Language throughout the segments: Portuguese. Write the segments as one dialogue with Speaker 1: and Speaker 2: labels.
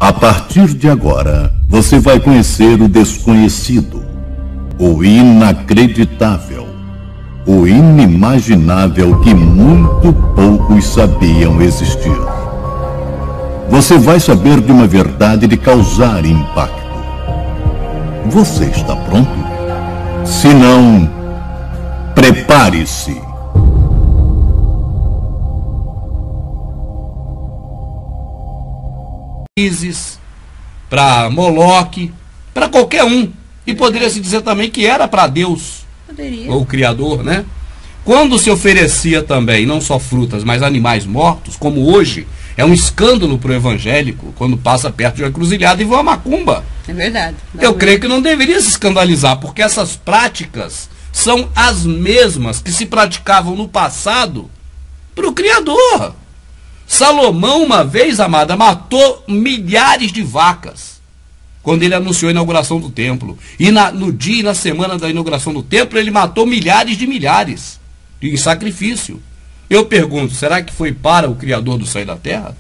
Speaker 1: A partir de agora, você vai conhecer o desconhecido, o inacreditável, o inimaginável que muito poucos sabiam existir. Você vai saber de uma verdade de causar impacto. Você está pronto? Se não, prepare-se.
Speaker 2: Para Moloque, para qualquer um. E poderia se dizer também que era para Deus, ou o Criador, né? Quando se oferecia também, não só frutas, mas animais mortos, como hoje, é um escândalo para o evangélico, quando passa perto de uma encruzilhada e vê uma macumba.
Speaker 3: É verdade.
Speaker 2: Eu creio que não deveria se escandalizar, porque essas práticas são as mesmas que se praticavam no passado para o Criador. Salomão, uma vez, amada, matou milhares de vacas quando ele anunciou a inauguração do templo. E no dia e na semana da inauguração do templo, ele matou milhares em sacrifício. Eu pergunto, será que foi para o Criador do céu e da terra?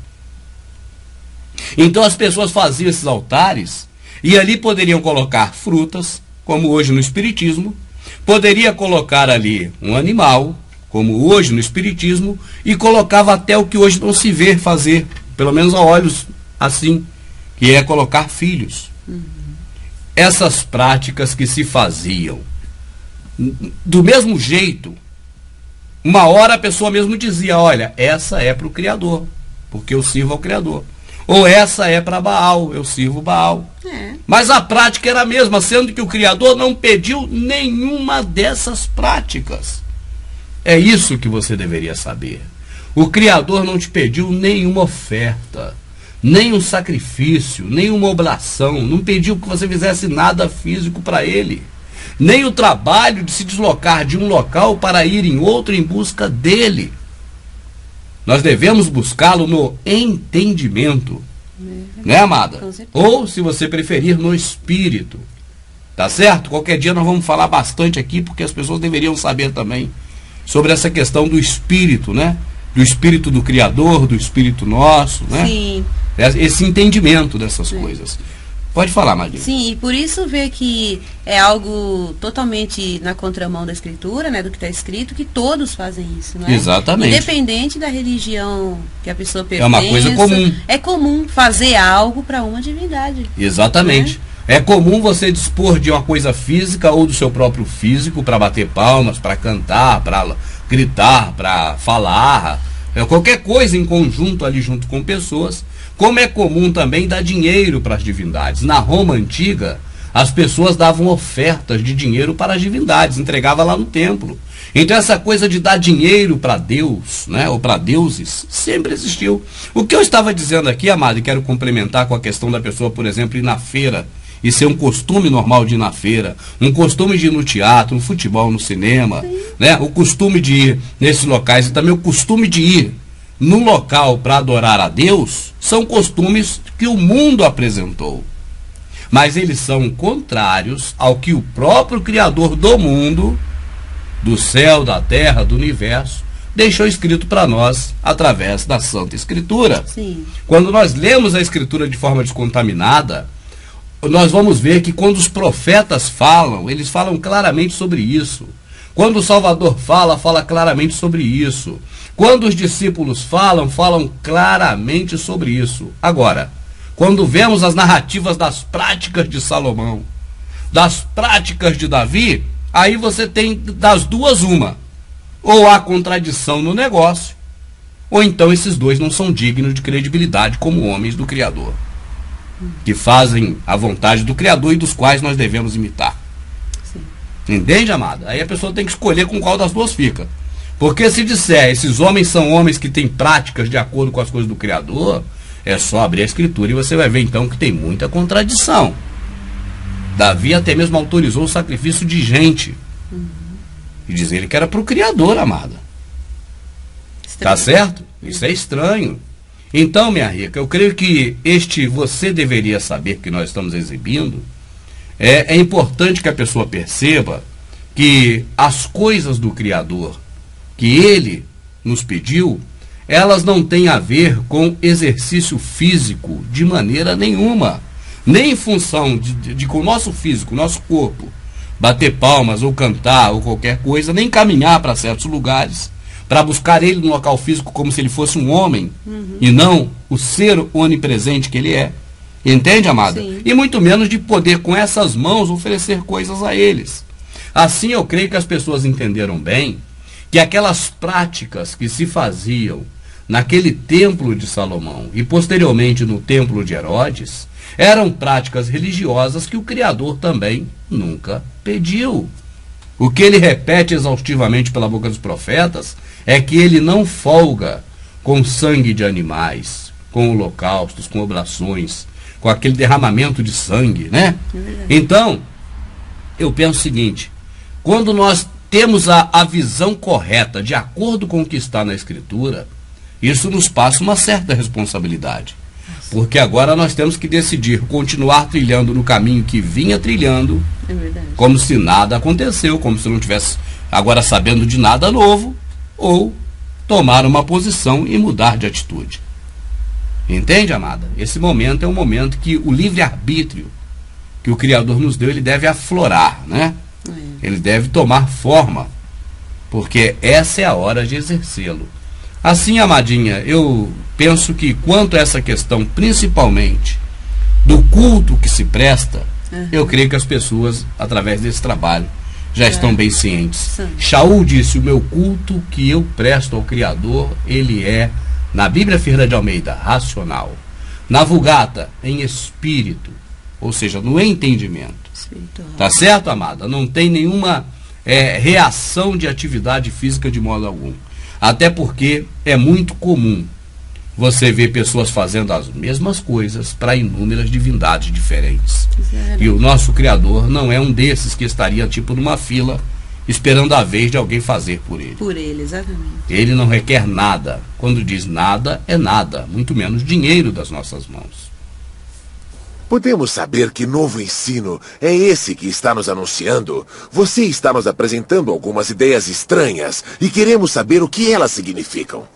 Speaker 2: Então as pessoas faziam esses altares e ali poderiam colocar frutas, como hoje no Espiritismo, poderia colocar ali um animal, como hoje no Espiritismo, e colocava até o que hoje não se vê fazer, pelo menos a olhos assim, que é colocar filhos. Essas práticas que se faziam, do mesmo jeito, uma hora a pessoa mesmo dizia, olha, essa é para o Criador, porque eu sirvo ao Criador. Ou essa é para Baal, eu sirvo Baal. Mas a prática era a mesma, sendo que o Criador não pediu nenhuma dessas práticas. É isso que você deveria saber. O Criador não te pediu nenhuma oferta, nem um sacrifício, nem uma oblação, não pediu que você fizesse nada físico para Ele, nem o trabalho de se deslocar de um local para ir em outro em busca dEle. Nós devemos buscá-lo no entendimento, né, amada? Ou, se você preferir, no espírito. Tá certo? Qualquer dia nós vamos falar bastante aqui, porque as pessoas deveriam saber também sobre essa questão do espírito, né? Do espírito do Criador, do espírito nosso, né?
Speaker 3: Sim.
Speaker 2: Esse entendimento dessas coisas. Pode falar, Maria.
Speaker 3: Sim, e por isso ver que é algo totalmente na contramão da Escritura, né, do que está escrito, que todos fazem isso, né?
Speaker 2: Exatamente.
Speaker 3: Independente da religião que a pessoa pertence.
Speaker 2: É uma coisa comum.
Speaker 3: É comum fazer algo para uma divindade.
Speaker 2: Exatamente.
Speaker 3: Né?
Speaker 2: É comum você dispor de uma coisa física ou do seu próprio físico para bater palmas, para cantar, para gritar, para falar, qualquer coisa em conjunto ali junto com pessoas. Como é comum também dar dinheiro para as divindades. Na Roma antiga, as pessoas davam ofertas de dinheiro para as divindades, entregava lá no templo. Então essa coisa de dar dinheiro para Deus, né, ou para deuses, sempre existiu. O que eu estava dizendo aqui, amado, e quero complementar com a questão da pessoa, por exemplo, ir na feira, e ser um costume normal de ir na feira, um costume de ir no teatro, no futebol, no cinema, né, o costume de ir nesses locais, e também o costume de ir num local para adorar a Deus, são costumes que o mundo apresentou. Mas eles são contrários ao que o próprio Criador do mundo, do céu, da terra, do universo, deixou escrito para nós através da Santa Escritura.
Speaker 3: Sim.
Speaker 2: Quando nós lemos a Escritura de forma descontaminada, nós vamos ver que quando os profetas falam, eles falam claramente sobre isso. Quando o Salvador fala claramente sobre isso. Quando os discípulos falam claramente sobre isso. Agora, quando vemos as narrativas das práticas de Salomão, das práticas de Davi, aí você tem das duas uma. Ou há contradição no negócio, ou então esses dois não são dignos de credibilidade como homens do Criador, que fazem a vontade do Criador e dos quais nós devemos imitar.
Speaker 3: Sim.
Speaker 2: Entende, amada? Aí a pessoa tem que escolher com qual das duas fica. Porque se disser, esses homens são homens que têm práticas de acordo com as coisas do Criador, é só abrir a Escritura e você vai ver então que tem muita contradição. Davi até mesmo autorizou o sacrifício de gente. E diz ele que era para o Criador, amada. Tá certo? Isso é estranho. Então, minha rica, eu creio que você deveria saber que nós estamos exibindo. É importante que a pessoa perceba que as coisas do Criador que Ele nos pediu, elas não têm a ver com exercício físico de maneira nenhuma, nem em função de com o nosso físico, nosso corpo, bater palmas ou cantar ou qualquer coisa, nem caminhar para certos lugares, para buscar ele no local físico como se ele fosse um homem, e não o ser onipresente que ele é. Entende, amada?
Speaker 3: Sim.
Speaker 2: E muito menos de poder com essas mãos oferecer coisas a eles. Assim eu creio que as pessoas entenderam bem que aquelas práticas que se faziam naquele templo de Salomão e posteriormente no templo de Herodes eram práticas religiosas que o Criador também nunca pediu. O que ele repete exaustivamente pela boca dos profetas é que ele não folga com sangue de animais, com holocaustos, com oblações, com aquele derramamento de sangue, né? Então, eu penso o seguinte: quando nós temos a visão correta, de acordo com o que está na Escritura, isso nos passa uma certa responsabilidade. Porque agora nós temos que decidir continuar trilhando no caminho que vinha trilhando, como se nada aconteceu, como se não tivesse agora sabendo de nada novo, ou tomar uma posição e mudar de atitude. Entende, amada? Esse momento é um momento que o livre-arbítrio que o Criador nos deu, ele deve aflorar, né? Ele deve tomar forma, porque essa é a hora de exercê-lo. Assim, amadinha, eu penso que quanto a essa questão, principalmente do culto que se presta, eu creio que as pessoas, através desse trabalho, já estão bem cientes. Shaul disse: o meu culto que eu presto ao Criador, ele é, na Bíblia Ferreira de Almeida, racional. Na Vulgata, em espírito, ou seja, no entendimento. Tá certo, amada? Não tem nenhuma reação de atividade física de modo algum. Até porque é muito comum você ver pessoas fazendo as mesmas coisas para inúmeras divindades diferentes. E o nosso Criador não é um desses que estaria tipo numa fila esperando a vez de alguém fazer por ele.
Speaker 3: Por ele, exatamente.
Speaker 2: Ele não requer nada. Quando diz nada, é nada, muito menos dinheiro das nossas mãos.
Speaker 4: Podemos saber que novo ensino é esse que está nos anunciando? Você está nos apresentando algumas ideias estranhas e queremos saber o que elas significam.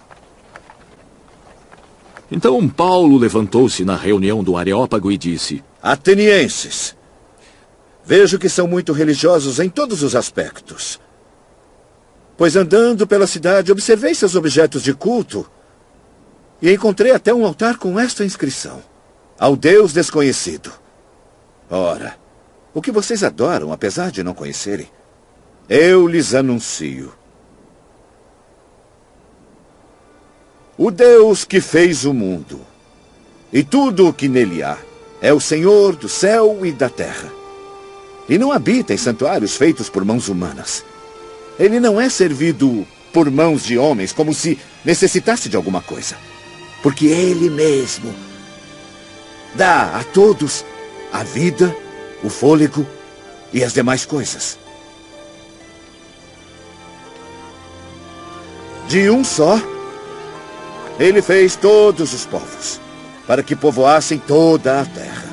Speaker 5: Então Paulo levantou-se na reunião do Areópago e disse:
Speaker 6: Atenienses, vejo que são muito religiosos em todos os aspectos. Pois andando pela cidade observei seus objetos de culto e encontrei até um altar com esta inscrição: ao Deus desconhecido. Ora, o que vocês adoram, apesar de não conhecerem, eu lhes anuncio. O Deus que fez o mundo e tudo o que nele há é o Senhor do céu e da terra. E não habita em santuários feitos por mãos humanas. Ele não é servido por mãos de homens como se necessitasse de alguma coisa. Porque ele mesmo dá a todos a vida, o fôlego e as demais coisas. De um só, ele fez todos os povos, para que povoassem toda a terra.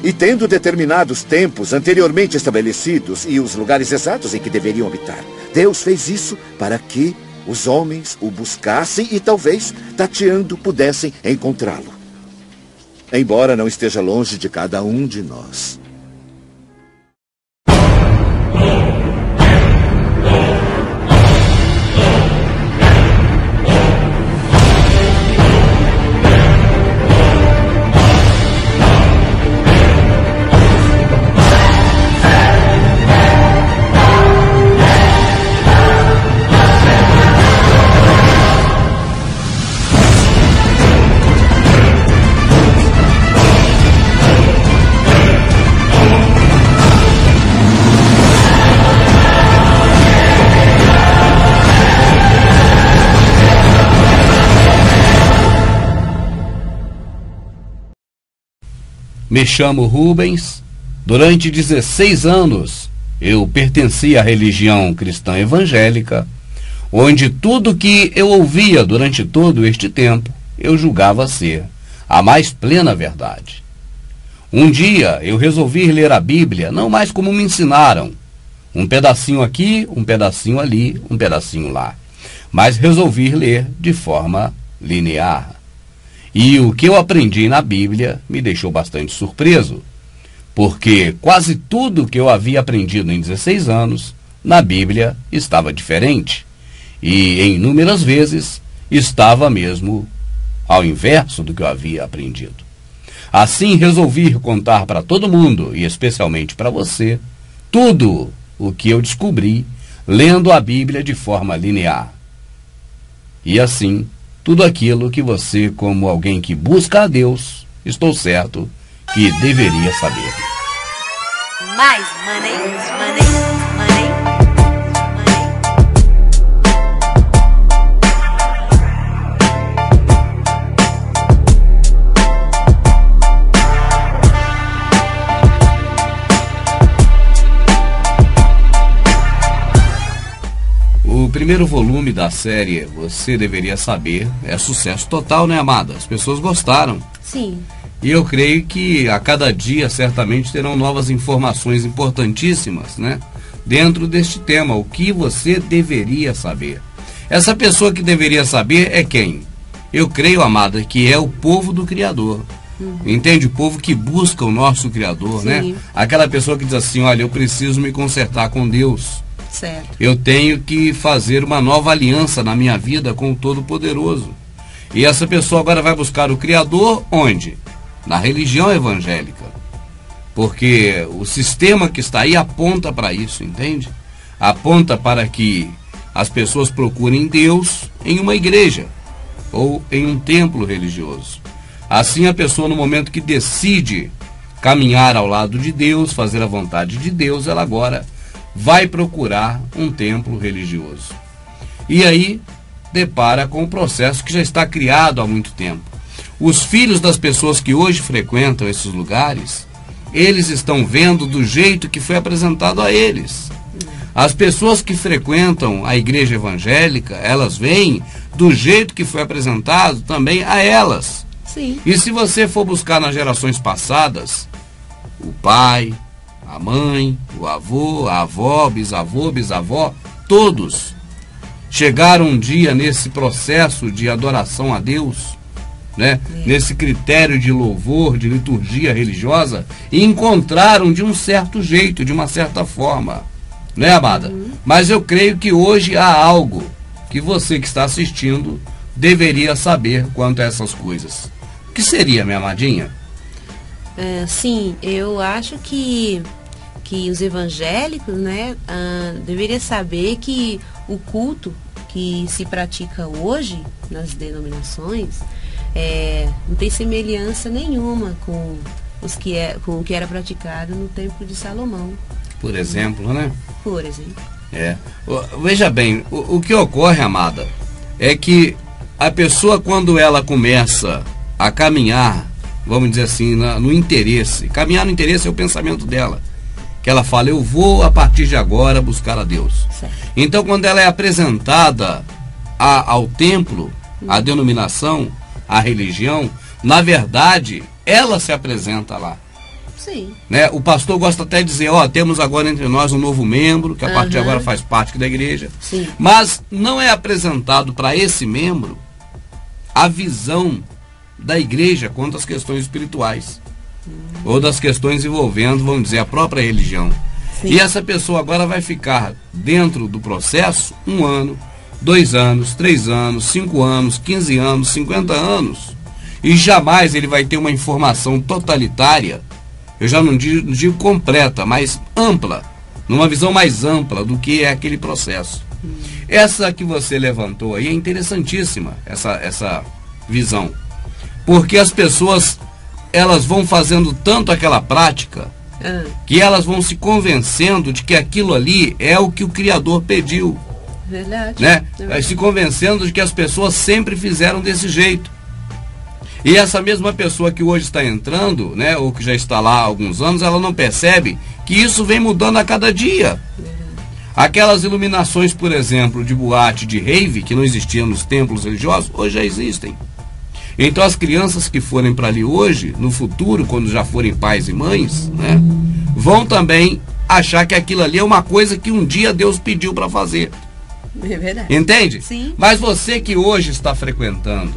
Speaker 6: E tendo determinados tempos anteriormente estabelecidos e os lugares exatos em que deveriam habitar, Deus fez isso para que os homens o buscassem e talvez, tateando, pudessem encontrá-lo. Embora não esteja longe de cada um de nós.
Speaker 2: Me chamo Rubens. Durante 16 anos eu pertenci à religião cristã evangélica, onde tudo que eu ouvia durante todo este tempo eu julgava ser a mais plena verdade. Um dia eu resolvi ler a Bíblia não mais como me ensinaram, um pedacinho aqui, um pedacinho ali, um pedacinho lá, mas resolvi ler de forma linear. E o que eu aprendi na Bíblia me deixou bastante surpreso, porque quase tudo que eu havia aprendido em 16 anos, na Bíblia estava diferente. E em inúmeras vezes estava mesmo ao inverso do que eu havia aprendido. Assim resolvi contar para todo mundo, e especialmente para você, tudo o que eu descobri lendo a Bíblia de forma linear. E assim, tudo aquilo que você, como alguém que busca a Deus, estou certo que deveria saber.
Speaker 3: Mais money, money, money.
Speaker 2: O primeiro volume da série Você Deveria Saber é sucesso total, né, amada? As pessoas gostaram.
Speaker 3: Sim.
Speaker 2: E eu creio que a cada dia certamente terão novas informações importantíssimas, né? Dentro deste tema, o que você deveria saber. Essa pessoa que deveria saber é quem? Eu creio, amada, que é o povo do Criador. Entende? O povo que busca o nosso Criador,
Speaker 3: Sim.
Speaker 2: né? Aquela pessoa que diz assim, olha, eu preciso me consertar com Deus.
Speaker 3: Certo.
Speaker 2: Eu tenho que fazer uma nova aliança na minha vida com o Todo-Poderoso. E essa pessoa agora vai buscar o Criador onde? Na religião evangélica. Porque o sistema que está aí aponta para isso, entende? Aponta para que as pessoas procurem Deus em uma igreja ou em um templo religioso. Assim a pessoa, no momento que decide caminhar ao lado de Deus, fazer a vontade de Deus, ela agora vai procurar um templo religioso. E aí depara com um processo que já está criado há muito tempo. Os filhos das pessoas que hoje frequentam esses lugares, eles estão vendo do jeito que foi apresentado a eles. As pessoas que frequentam a igreja evangélica, elas veem do jeito que foi apresentado também a elas.
Speaker 3: Sim.
Speaker 2: E se você for buscar nas gerações passadas, o pai, a mãe, o avô, a avó, bisavô, bisavó, todos chegaram um dia nesse processo de adoração a Deus, né? Nesse critério de louvor, de liturgia religiosa, e encontraram de um certo jeito, de uma certa forma, né, amada? Mas eu creio que hoje há algo que você que está assistindo deveria saber quanto a essas coisas. O que seria, minha amadinha?
Speaker 3: Sim, eu acho que os evangélicos, né, deveriam saber que o culto que se pratica hoje nas denominações não tem semelhança nenhuma com o que era praticado no Templo de Salomão.
Speaker 2: Por exemplo, né?
Speaker 3: Por exemplo.
Speaker 2: Veja bem, o que ocorre, amada, é que a pessoa, quando ela começa a caminhar, vamos dizer assim, no interesse, caminhar no interesse é o pensamento dela, que ela fala, eu vou a partir de agora buscar a Deus.
Speaker 3: Certo.
Speaker 2: Então, quando ela é apresentada ao templo, à denominação, à religião, na verdade, ela se apresenta lá.
Speaker 3: Sim.
Speaker 2: Né? O pastor gosta até de dizer, temos agora entre nós um novo membro, que a partir de agora faz parte da igreja.
Speaker 3: Sim.
Speaker 2: Mas não é apresentado para esse membro a visão da igreja quanto às questões espirituais. Ou das questões envolvendo, vamos dizer, a própria religião.
Speaker 3: Sim.
Speaker 2: E essa pessoa agora vai ficar dentro do processo 1 ano, 2 anos, 3 anos, 5 anos, 15 anos, 50 anos. E jamais ele vai ter uma informação totalitária, eu já não digo completa, mas ampla, numa visão mais ampla do que é aquele processo. Essa que você levantou aí é interessantíssima, essa visão. Porque as pessoas, elas vão fazendo tanto aquela prática, que elas vão se convencendo de que aquilo ali é o que o Criador pediu.
Speaker 3: Verdade.
Speaker 2: Né? Se convencendo de que as pessoas sempre fizeram desse jeito. E essa mesma pessoa que hoje está entrando, né, ou que já está lá há alguns anos, ela não percebe que isso vem mudando a cada dia. Aquelas iluminações, por exemplo, de boate, de rave, que não existiam nos templos religiosos, hoje já existem. Então as crianças que forem para ali hoje, no futuro, quando já forem pais e mães, né, vão também achar que aquilo ali é uma coisa que um dia Deus pediu para fazer.
Speaker 3: É verdade.
Speaker 2: Entende?
Speaker 3: Sim.
Speaker 2: Mas você que hoje está frequentando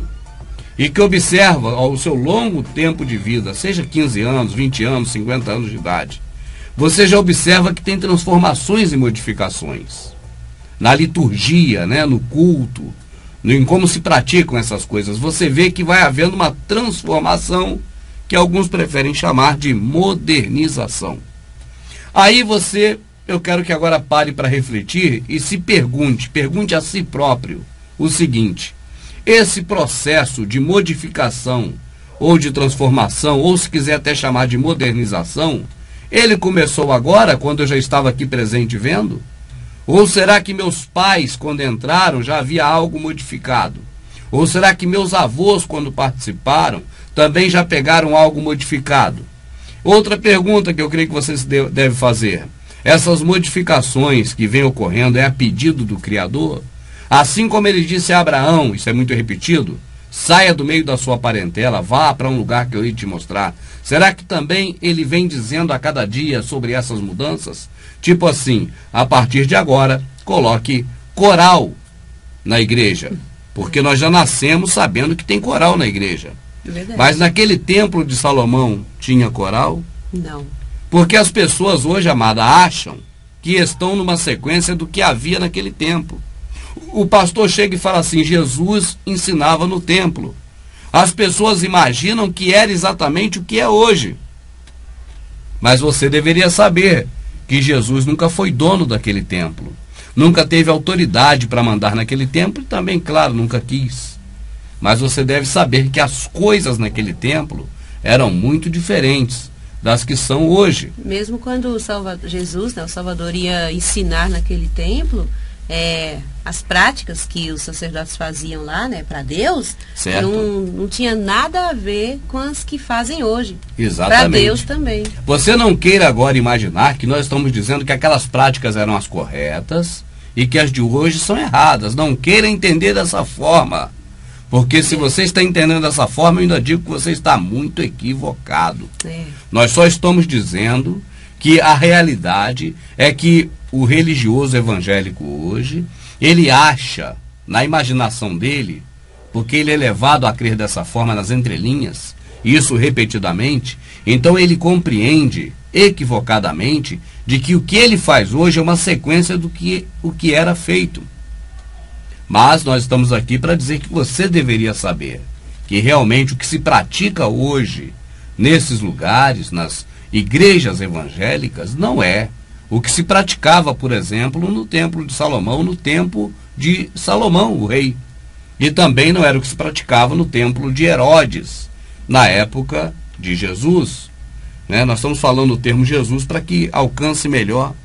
Speaker 2: e que observa ao seu longo tempo de vida, seja 15 anos, 20 anos, 50 anos de idade, você já observa que tem transformações e modificações na liturgia, né, no culto, em como se praticam essas coisas. Você vê que vai havendo uma transformação que alguns preferem chamar de modernização. Aí eu quero que agora pare para refletir e se pergunte a si próprio o seguinte: esse processo de modificação ou de transformação, ou se quiser até chamar de modernização, ele começou agora, quando eu já estava aqui presente vendo? Ou será que meus pais, quando entraram, já havia algo modificado? Ou será que meus avós, quando participaram, também já pegaram algo modificado? Outra pergunta que eu creio que vocês devem fazer: essas modificações que vêm ocorrendo é a pedido do Criador? Assim como ele disse a Abraão, isso é muito repetido, saia do meio da sua parentela, vá para um lugar que eu irei te mostrar. Será que também ele vem dizendo a cada dia sobre essas mudanças? Tipo assim, a partir de agora, coloque coral na igreja. Porque nós já nascemos sabendo que tem coral na igreja.
Speaker 3: Verdade.
Speaker 2: Mas naquele templo de Salomão tinha coral?
Speaker 3: Não.
Speaker 2: Porque as pessoas hoje, amada, acham que estão numa sequência do que havia naquele tempo. O pastor chega e fala assim: Jesus ensinava no templo. As pessoas imaginam que era exatamente o que é hoje. Mas você deveria saber que Jesus nunca foi dono daquele templo. Nunca teve autoridade para mandar naquele templo e também, claro, nunca quis. Mas você deve saber que as coisas naquele templo eram muito diferentes das que são hoje.
Speaker 3: Mesmo quando Jesus, né, o Salvador, ia ensinar naquele templo, as práticas que os sacerdotes faziam lá, né, para Deus, não tinha nada a ver com as que fazem hoje.
Speaker 2: Exatamente.
Speaker 3: Para Deus também.
Speaker 2: Você não queira agora imaginar que nós estamos dizendo que aquelas práticas eram as corretas e que as de hoje são erradas. Não queira entender dessa forma. Porque se você está entendendo dessa forma, eu ainda digo que você está muito equivocado. Nós só estamos dizendo que a realidade é que o religioso evangélico hoje, ele acha, na imaginação dele, porque ele é levado a crer dessa forma nas entrelinhas, isso repetidamente, então ele compreende equivocadamente de que o que ele faz hoje é uma sequência do que o que era feito. Mas nós estamos aqui para dizer que você deveria saber que realmente o que se pratica hoje nesses lugares, nas igrejas evangélicas, não é o que se praticava, por exemplo, no templo de Salomão, no tempo de Salomão, o rei. E também não era o que se praticava no templo de Herodes, na época de Jesus. Né? Nós estamos falando o termo Jesus para que alcance melhor,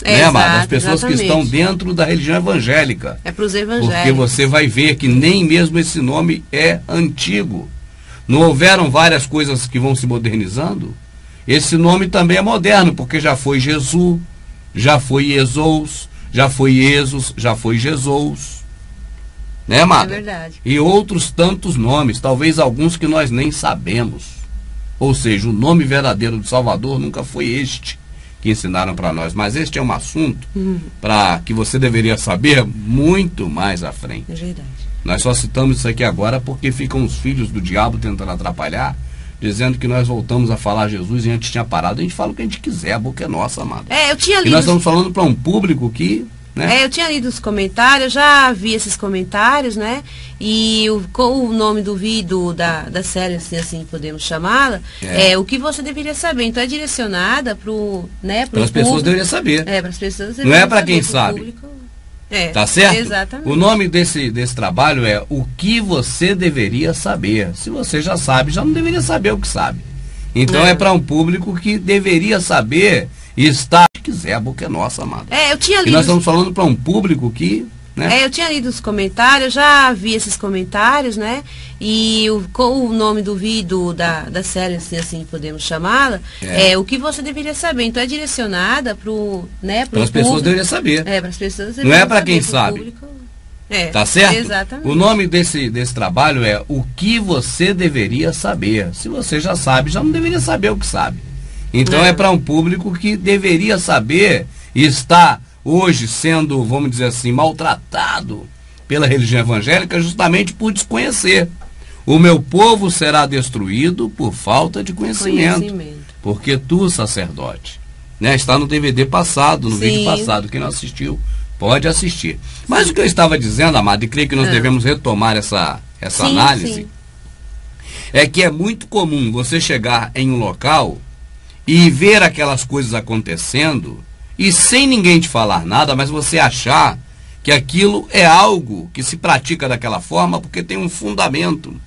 Speaker 2: né, amada? As pessoas que estão dentro da religião evangélica.
Speaker 3: É para os evangélicos.
Speaker 2: Porque você vai ver que nem mesmo esse nome é antigo. Não houveram várias coisas que vão se modernizando? Esse nome também é moderno, porque já foi Jesus, já foi Jesus, já foi Jesus, já foi Jesus. Né, amada?
Speaker 3: É verdade.
Speaker 2: E outros tantos nomes, talvez alguns que nós nem sabemos. Ou seja, o nome verdadeiro do Salvador nunca foi este que ensinaram para nós. Mas este é um assunto para que você deveria saber muito mais à frente.
Speaker 3: É verdade.
Speaker 2: Nós só citamos isso aqui agora porque ficam os filhos do diabo tentando atrapalhar, dizendo que nós voltamos a falar Jesus e antes tinha parado. A gente fala o que a gente quiser, a boca é nossa, amada.
Speaker 3: Eu tinha lido.
Speaker 2: E nós estamos falando para um público que... Né?
Speaker 3: Eu tinha lido os comentários, já vi esses comentários, né? E com o nome do vídeo da série, assim podemos chamá-la, o que você deveria saber. Então é direcionada para
Speaker 2: as pessoas deveriam saber.
Speaker 3: Para as pessoas
Speaker 2: não é para quem sabe.
Speaker 3: Público.
Speaker 2: Tá certo?
Speaker 3: Exatamente.
Speaker 2: O nome desse trabalho é O que você deveria saber. Se você já sabe, já não deveria saber o que sabe. Então é para um público que deveria saber e está... Se quiser, a boca é nossa, amada.
Speaker 3: Eu tinha lido.
Speaker 2: E nós estamos falando para um público que... Né?
Speaker 3: Eu tinha lido os comentários, já vi esses comentários, né? E com o nome do vídeo da série, assim podemos chamá-la, o que você deveria saber. Então é direcionada para
Speaker 2: as pessoas deveriam saber.
Speaker 3: Para as pessoas
Speaker 2: não é para quem sabe.
Speaker 3: Público.
Speaker 2: Tá certo?
Speaker 3: Exatamente.
Speaker 2: O nome desse trabalho é O que você deveria saber. Se você já sabe, já não deveria saber o que sabe. Então é para um público que deveria saber e está hoje sendo, vamos dizer assim, maltratado pela religião evangélica justamente por desconhecer. O meu povo será destruído por falta de conhecimento. Porque tu, sacerdote, né, está no DVD passado, no vídeo passado, quem não assistiu pode assistir. Mas o que eu estava dizendo, amado, e creio que nós devemos retomar essa análise, é que é muito comum você chegar em um local e ver aquelas coisas acontecendo e sem ninguém te falar nada, mas você achar que aquilo é algo que se pratica daquela forma porque tem um fundamento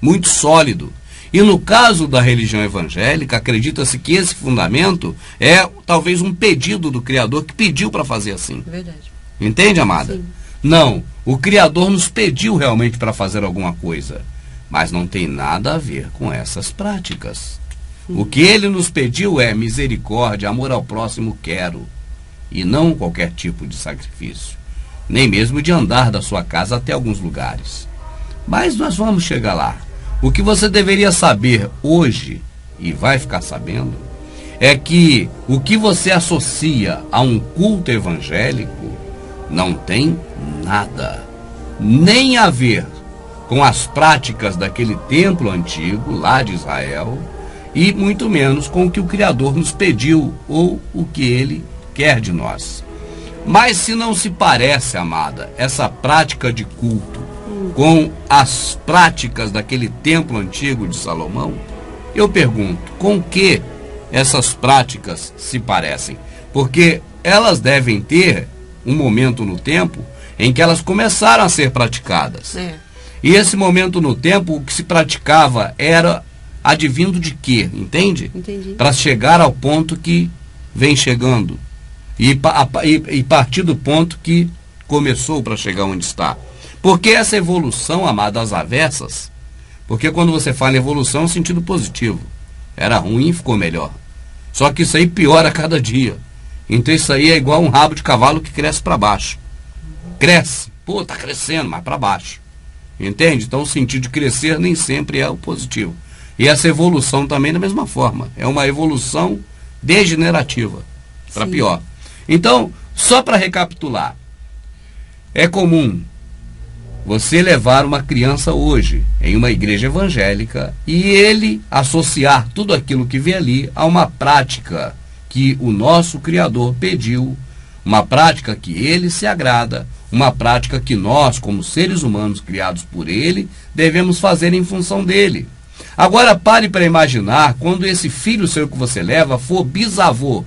Speaker 2: muito sólido. E no caso da religião evangélica, acredita-se que esse fundamento é talvez um pedido do Criador que pediu para fazer assim.
Speaker 3: Verdade.
Speaker 2: Entende, amada?
Speaker 3: Sim.
Speaker 2: Não, o Criador nos pediu realmente para fazer alguma coisa, mas não tem nada a ver com essas práticas. O que ele nos pediu é misericórdia, amor ao próximo quero, e não qualquer tipo de sacrifício, nem mesmo de andar da sua casa até alguns lugares. Mas nós vamos chegar lá. O que você deveria saber hoje, e vai ficar sabendo, é que o que você associa a um culto evangélico não tem nada, nem a ver com as práticas daquele templo antigo, lá de Israel, e muito menos com o que o Criador nos pediu, ou o que Ele quer de nós. Mas se não se parece, amada, essa prática de culto com as práticas daquele templo antigo de Salomão, eu pergunto, com que essas práticas se parecem? Porque elas devem ter um momento no tempo em que elas começaram a ser praticadas. E esse momento no tempo, o que se praticava era advindo de quê? Entende?
Speaker 3: Entendi.
Speaker 2: Para chegar ao ponto que vem chegando. E partir do ponto que começou para chegar onde está. Porque essa evolução, amada, às avessas, porque quando você fala em evolução é um sentido positivo. Era ruim e ficou melhor. Só que isso aí piora a cada dia. Então isso aí é igual um rabo de cavalo que cresce para baixo. Cresce. Pô, tá crescendo, mas para baixo. Entende? Então o sentido de crescer nem sempre é o positivo. E essa evolução também da mesma forma. É uma evolução degenerativa. Para pior. Então, só para recapitular. É comum você levar uma criança hoje em uma igreja evangélica e ele associar tudo aquilo que vê ali a uma prática que o nosso Criador pediu, uma prática que ele se agrada, uma prática que nós, como seres humanos criados por ele, devemos fazer em função dele. Agora pare para imaginar quando esse filho seu que você leva for bisavô.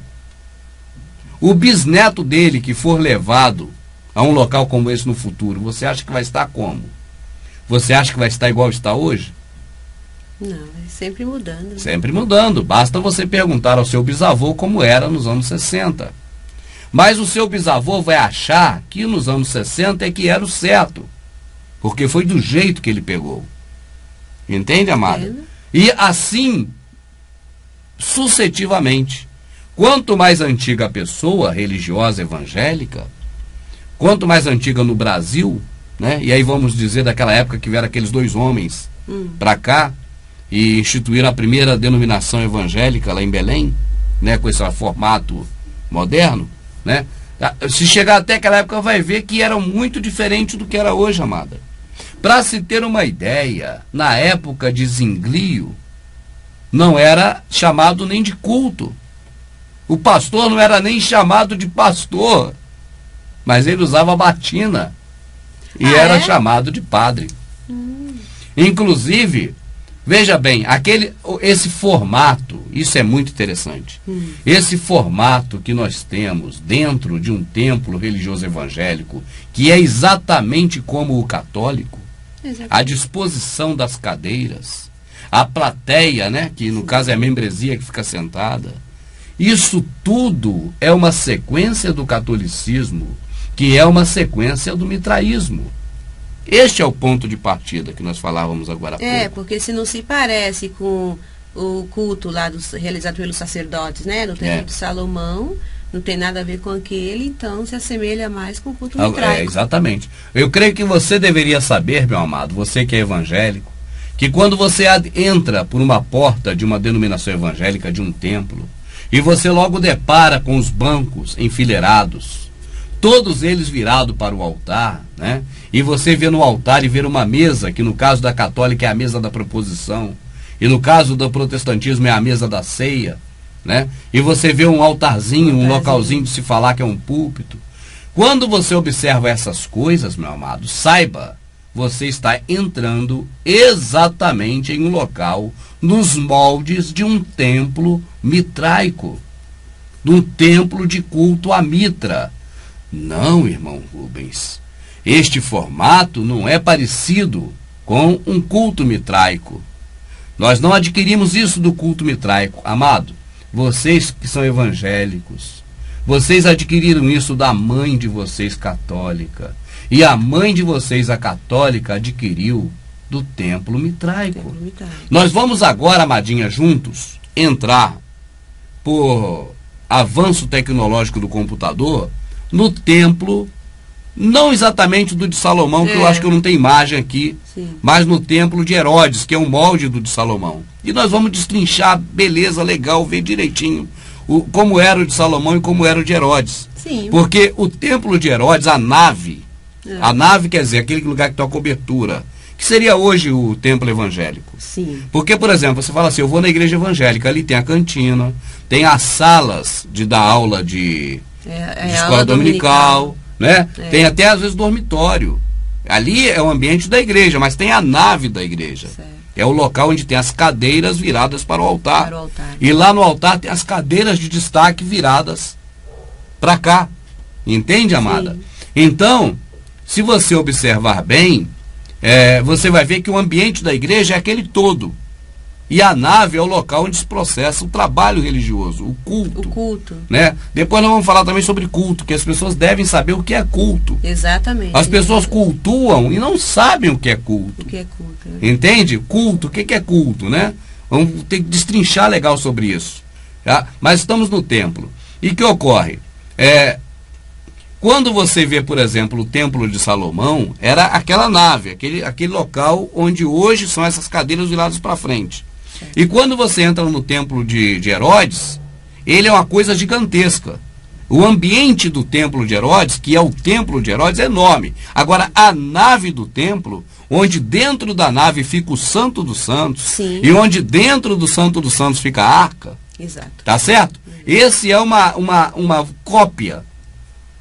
Speaker 2: O bisneto dele que for levado a um local como esse no futuro, você acha que vai estar como? Você acha que vai estar igual está hoje?
Speaker 3: Não, é sempre mudando. Né?
Speaker 2: Sempre mudando. Basta você perguntar ao seu bisavô como era nos anos 60. Mas o seu bisavô vai achar que nos anos 60 é que era o certo. Porque foi do jeito que ele pegou. Entende, amada? E assim, sucessivamente. Quanto mais antiga a pessoa religiosa evangélica, quanto mais antiga no Brasil, né? E aí vamos dizer daquela época que vieram aqueles dois homens para cá e instituíram a primeira denominação evangélica lá em Belém, né? Com esse formato moderno, né? Se chegar até aquela época vai ver que era muito diferente do que era hoje, amada. Para se ter uma ideia, na época de Zinglio, não era chamado nem de culto. O pastor não era nem chamado de pastor, mas ele usava batina e era chamado de padre. Inclusive, veja bem, esse formato, isso é muito interessante. Esse formato que nós temos dentro de um templo religioso evangélico, que é exatamente como o católico, a disposição das cadeiras, a plateia, né, que no caso é a membresia que fica sentada, isso tudo é uma sequência do catolicismo, que é uma sequência do mitraísmo. Este é o ponto de partida que nós falávamos agora há pouco.
Speaker 3: Porque se não se parece com o culto lá realizado pelos sacerdotes, né, no templo de Salomão, não tem nada a ver com aquele, então se assemelha mais com o culto mitraico.
Speaker 2: Exatamente. Eu creio que você deveria saber, meu amado, você que é evangélico, que quando você entra por uma porta de uma denominação evangélica, de um templo, e você logo depara com os bancos enfileirados, todos eles virados para o altar, né? E você vê no altar e vê uma mesa, que no caso da católica é a mesa da proposição, e no caso do protestantismo é a mesa da ceia, né? E você vê um altarzinho, um localzinho de se falar que é um púlpito. Quando você observa essas coisas, meu amado, saiba, você está entrando exatamente em um local, nos moldes de um templo mitraico, de um templo de culto a Mitra. Não, irmão Rubens, este formato não é parecido com um culto mitraico. Nós não adquirimos isso do culto mitraico. Amado, vocês que são evangélicos, vocês adquiriram isso da mãe de vocês católica. E a mãe de vocês, a católica, adquiriu do templo mitraico. Nós vamos agora, amadinha, juntos, entrar por avanço tecnológico do computador no templo, não exatamente do de Salomão, que eu acho que eu não tenho imagem aqui, mas no templo de Herodes, que é um molde do de Salomão. E nós vamos destrinchar, beleza, legal, ver direitinho como era o de Salomão e como era o de Herodes.
Speaker 3: Sim.
Speaker 2: Porque o templo de Herodes, a nave quer dizer aquele lugar que tem a cobertura, que seria hoje o templo evangélico.
Speaker 3: Sim.
Speaker 2: Porque, por exemplo, você fala assim, eu vou na igreja evangélica, ali tem a cantina, tem as salas de dar aula de escola dominical, né? Tem até às vezes dormitório. Ali é o ambiente da igreja, mas tem a nave da igreja.
Speaker 3: Certo.
Speaker 2: É o local onde tem as cadeiras viradas para o altar.
Speaker 3: Para o altar.
Speaker 2: E lá no altar tem as cadeiras de destaque viradas para cá. Entende, amada?
Speaker 3: Sim.
Speaker 2: Então, se você observar bem, você vai ver que o ambiente da igreja é aquele todo. E a nave é o local onde se processa o trabalho religioso, o culto.
Speaker 3: O culto.
Speaker 2: Né? Depois nós vamos falar também sobre culto, que as pessoas devem saber o que é culto.
Speaker 3: Exatamente.
Speaker 2: As pessoas cultuam e não sabem o que é culto.
Speaker 3: O que é culto.
Speaker 2: Entende? Culto, o que é culto, né? Vamos ter que destrinchar legal sobre isso. Tá? Mas estamos no templo. E o que ocorre? Quando você vê, por exemplo, o templo de Salomão, era aquela nave, aquele local onde hoje são essas cadeiras viradas para frente. E quando você entra no templo de Herodes, ele é uma coisa gigantesca. O ambiente do templo de Herodes, que é o templo de Herodes, é enorme. Agora, a nave do templo, onde dentro da nave fica o Santo dos Santos,
Speaker 3: Sim.
Speaker 2: e onde dentro do Santo dos Santos fica a arca,
Speaker 3: Exato.
Speaker 2: tá certo? Esse é uma cópia.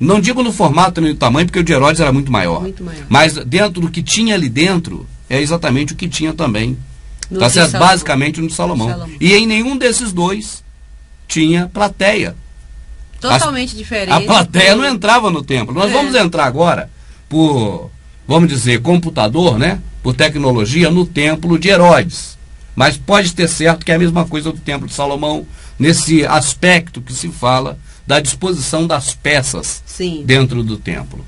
Speaker 2: Não digo no formato nem no tamanho, porque o de Herodes era muito maior.
Speaker 3: Muito maior.
Speaker 2: Mas dentro do que tinha ali dentro, é exatamente o que tinha também.
Speaker 3: No
Speaker 2: Tá
Speaker 3: de
Speaker 2: certo?
Speaker 3: Salomão.
Speaker 2: Basicamente no de Salomão. E em nenhum desses dois tinha plateia.
Speaker 3: Totalmente diferente.
Speaker 2: A plateia não entrava no templo. Nós vamos entrar agora por, vamos dizer, computador, né? Por tecnologia, no templo de Herodes. Mas pode ter certo que é a mesma coisa do templo de Salomão, nesse aspecto que se fala da disposição das peças
Speaker 3: Sim.
Speaker 2: dentro do templo.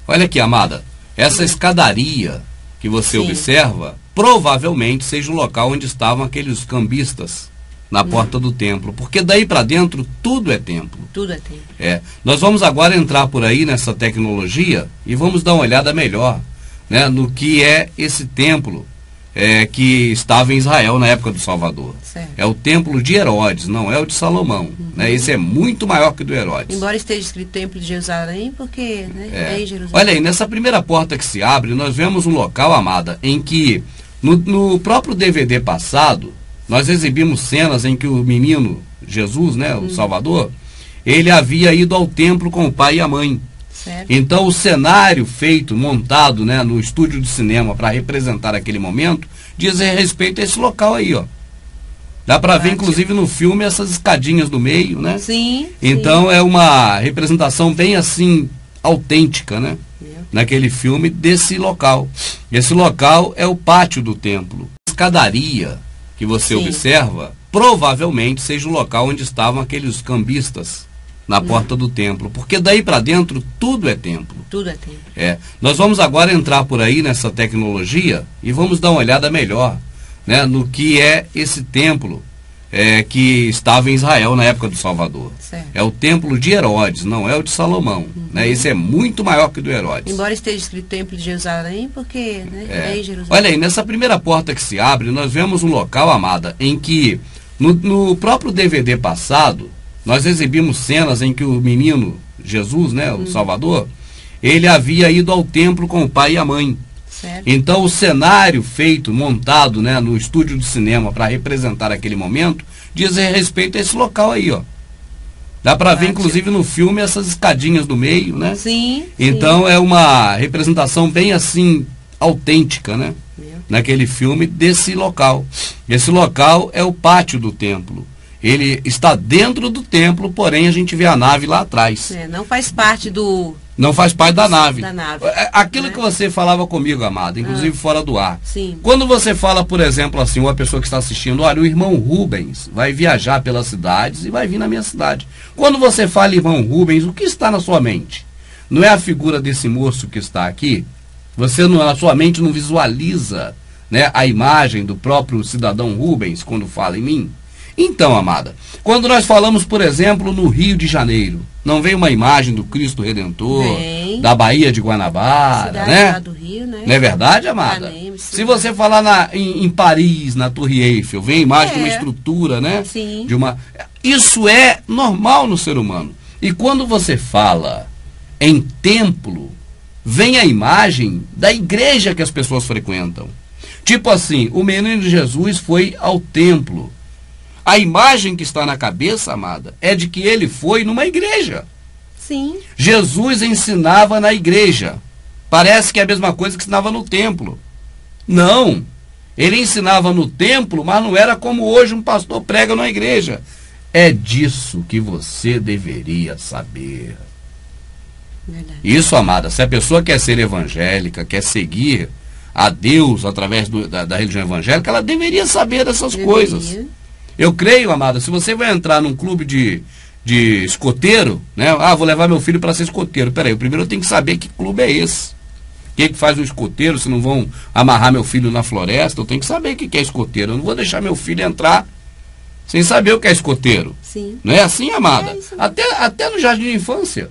Speaker 2: Olha aqui, amada, essa escadaria que você
Speaker 3: Sim.
Speaker 2: observa, provavelmente seja o local onde estavam aqueles cambistas na porta do templo, porque daí para dentro tudo é templo.
Speaker 3: Tudo é templo.
Speaker 2: Nós vamos agora entrar por aí nessa tecnologia e vamos dar uma olhada melhor, né, no que é esse templo que estava em Israel na época do Salvador.
Speaker 3: Certo.
Speaker 2: É o templo de Herodes, não é o de Salomão. Né? Esse é muito maior que o do Herodes.
Speaker 3: Embora esteja escrito Templo de Jerusalém, porque é em Jerusalém.
Speaker 2: Olha aí, nessa primeira porta que se abre, nós vemos um local, amada, em que no próprio DVD passado, nós exibimos cenas em que o menino Jesus, né, o Salvador, ele havia ido ao templo com o pai e a mãe.
Speaker 3: Certo.
Speaker 2: Então o cenário feito, montado, né, no estúdio de cinema para representar aquele momento, diz respeito a esse local aí, ó. Dá para ver, inclusive, no filme, essas escadinhas no meio, né?
Speaker 3: Sim.
Speaker 2: Então é uma representação bem assim, autêntica, né? Naquele filme, desse local. Esse local é o pátio do templo. A escadaria que você observa, provavelmente seja o local onde estavam aqueles cambistas na porta do templo, porque daí para dentro tudo é templo.
Speaker 3: Tudo é templo.
Speaker 2: Nós vamos agora entrar por aí nessa tecnologia e vamos dar uma olhada melhor, né, no que é esse templo que estava em Israel na época do Salvador.
Speaker 3: Certo.
Speaker 2: É o templo de Herodes, não é o de Salomão. Né? Esse é muito maior que o do Herodes.
Speaker 3: Embora esteja escrito Templo de Jerusalém, porque é em Jerusalém.
Speaker 2: Olha aí, nessa primeira porta que se abre, nós vemos um local, amada, em que no próprio DVD passado, nós exibimos cenas em que o menino Jesus, né, o Salvador, ele havia ido ao templo com o pai e a mãe.
Speaker 3: Certo.
Speaker 2: Então o cenário feito, montado, né, no estúdio de cinema para representar aquele momento, diz respeito a esse local aí, ó. Dá para ver, inclusive, no filme essas escadinhas do meio, né?
Speaker 3: Sim.
Speaker 2: Então é uma representação bem assim, autêntica, né? Naquele filme desse local. Esse local é o pátio do templo. Ele está dentro do templo, porém a gente vê a nave lá atrás.
Speaker 3: Não faz parte do...
Speaker 2: Não faz parte da nave.
Speaker 3: Da nave,
Speaker 2: aquilo,
Speaker 3: né?
Speaker 2: que você falava comigo, amada, inclusive fora do ar.
Speaker 3: Sim.
Speaker 2: Quando você fala, por exemplo, assim, uma pessoa que está assistindo, olha, o irmão Rubens vai viajar pelas cidades e vai vir na minha cidade. Quando você fala irmão Rubens, o que está na sua mente? Não é a figura desse moço que está aqui? Você, na sua mente, não visualiza, né, a imagem do próprio cidadão Rubens quando fala em mim? Então, amada, quando nós falamos, por exemplo, no Rio de Janeiro, não vem uma imagem do Cristo Redentor, da Baía de Guanabara,
Speaker 3: cidade
Speaker 2: né?
Speaker 3: lá do Rio, né?
Speaker 2: Não é verdade, amada? Se você falar em Paris, na Torre Eiffel, vem a imagem de uma estrutura, né?
Speaker 3: Sim.
Speaker 2: Isso é normal no ser humano. E quando você fala em templo, vem a imagem da igreja que as pessoas frequentam. Tipo assim, o menino Jesus foi ao templo. A imagem que está na cabeça, amada, é de que ele foi numa igreja.
Speaker 3: Sim.
Speaker 2: Jesus ensinava na igreja. Parece que é a mesma coisa que ensinava no templo. Não. Ele ensinava no templo, mas não era como hoje um pastor prega na igreja. É disso que você deveria saber.
Speaker 3: Verdade.
Speaker 2: Isso, amada, se a pessoa quer ser evangélica, quer seguir a Deus através da religião evangélica, ela deveria saber dessas coisas. Eu creio, amada, se você vai entrar num clube de escoteiro, né? Ah, vou levar meu filho para ser escoteiro. Peraí, primeiro eu tenho que saber que clube é esse. O que faz um escoteiro, se não vão amarrar meu filho na floresta? Eu tenho que saber o que é escoteiro. Eu não vou deixar meu filho entrar sem saber o que é escoteiro.
Speaker 3: Sim.
Speaker 2: Não é assim, amada?
Speaker 3: É isso.
Speaker 2: Até no jardim de infância.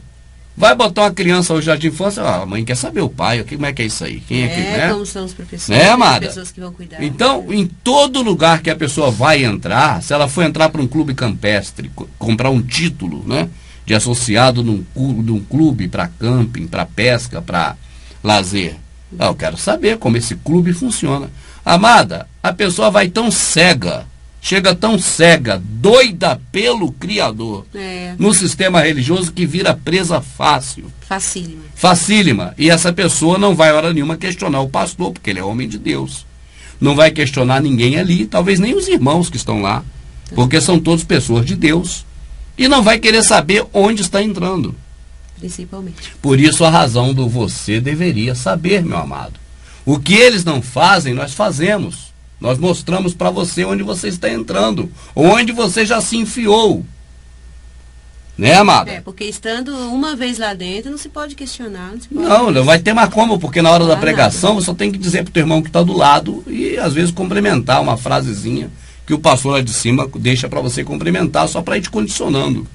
Speaker 2: Vai botar uma criança no jardim de infância, a mãe quer saber o pai, como é que é isso aí? Quem é que, né?
Speaker 3: Como são os professores,
Speaker 2: né, amada?
Speaker 3: as pessoas que vão cuidar.
Speaker 2: Então, em todo lugar que a pessoa vai entrar, se ela for entrar para um clube campestre, comprar um título, né, de associado num clube para camping, para pesca, para lazer, eu quero saber como esse clube funciona. Amada, a pessoa vai tão cega, chega tão cega, doida pelo Criador, no sistema religioso, que vira presa fácil.
Speaker 3: Facílima.
Speaker 2: Facílima. E essa pessoa não vai, hora nenhuma, questionar o pastor, porque ele é homem de Deus. Não vai questionar ninguém ali, talvez nem os irmãos que estão lá, porque são todos pessoas de Deus. E não vai querer saber onde está entrando.
Speaker 3: Principalmente.
Speaker 2: Por isso a razão do você deveria saber, meu amado. O que eles não fazem, nós fazemos. Nós mostramos para você onde você está entrando, onde você já se enfiou. Né, amada?
Speaker 3: Porque estando uma vez lá dentro, não se pode questionar.
Speaker 2: Não vai ter mais como, porque na hora da pregação você só tem que dizer para o teu irmão que está do lado e às vezes complementar uma frasezinha que o pastor lá de cima deixa para você complementar, só para ir te condicionando.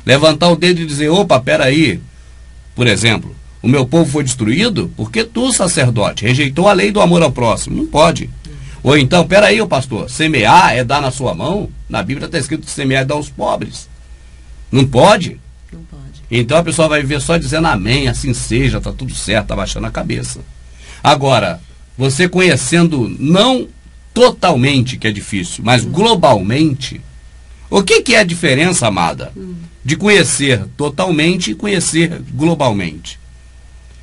Speaker 2: Levantar o dedo e dizer, opa, peraí. Por exemplo, o meu povo foi destruído porque tu, sacerdote, rejeitou a lei do amor ao próximo. Não pode. Ou então, peraí, pastor, semear é dar na sua mão? Na Bíblia está escrito que semear é dar aos pobres. Não pode?
Speaker 3: Não pode.
Speaker 2: Então a pessoa vai viver só dizendo amém, assim seja, tá tudo certo, tá baixando a cabeça. Agora, você conhecendo não totalmente, que é difícil, mas globalmente, o que é a diferença, amada, de conhecer totalmente e conhecer globalmente?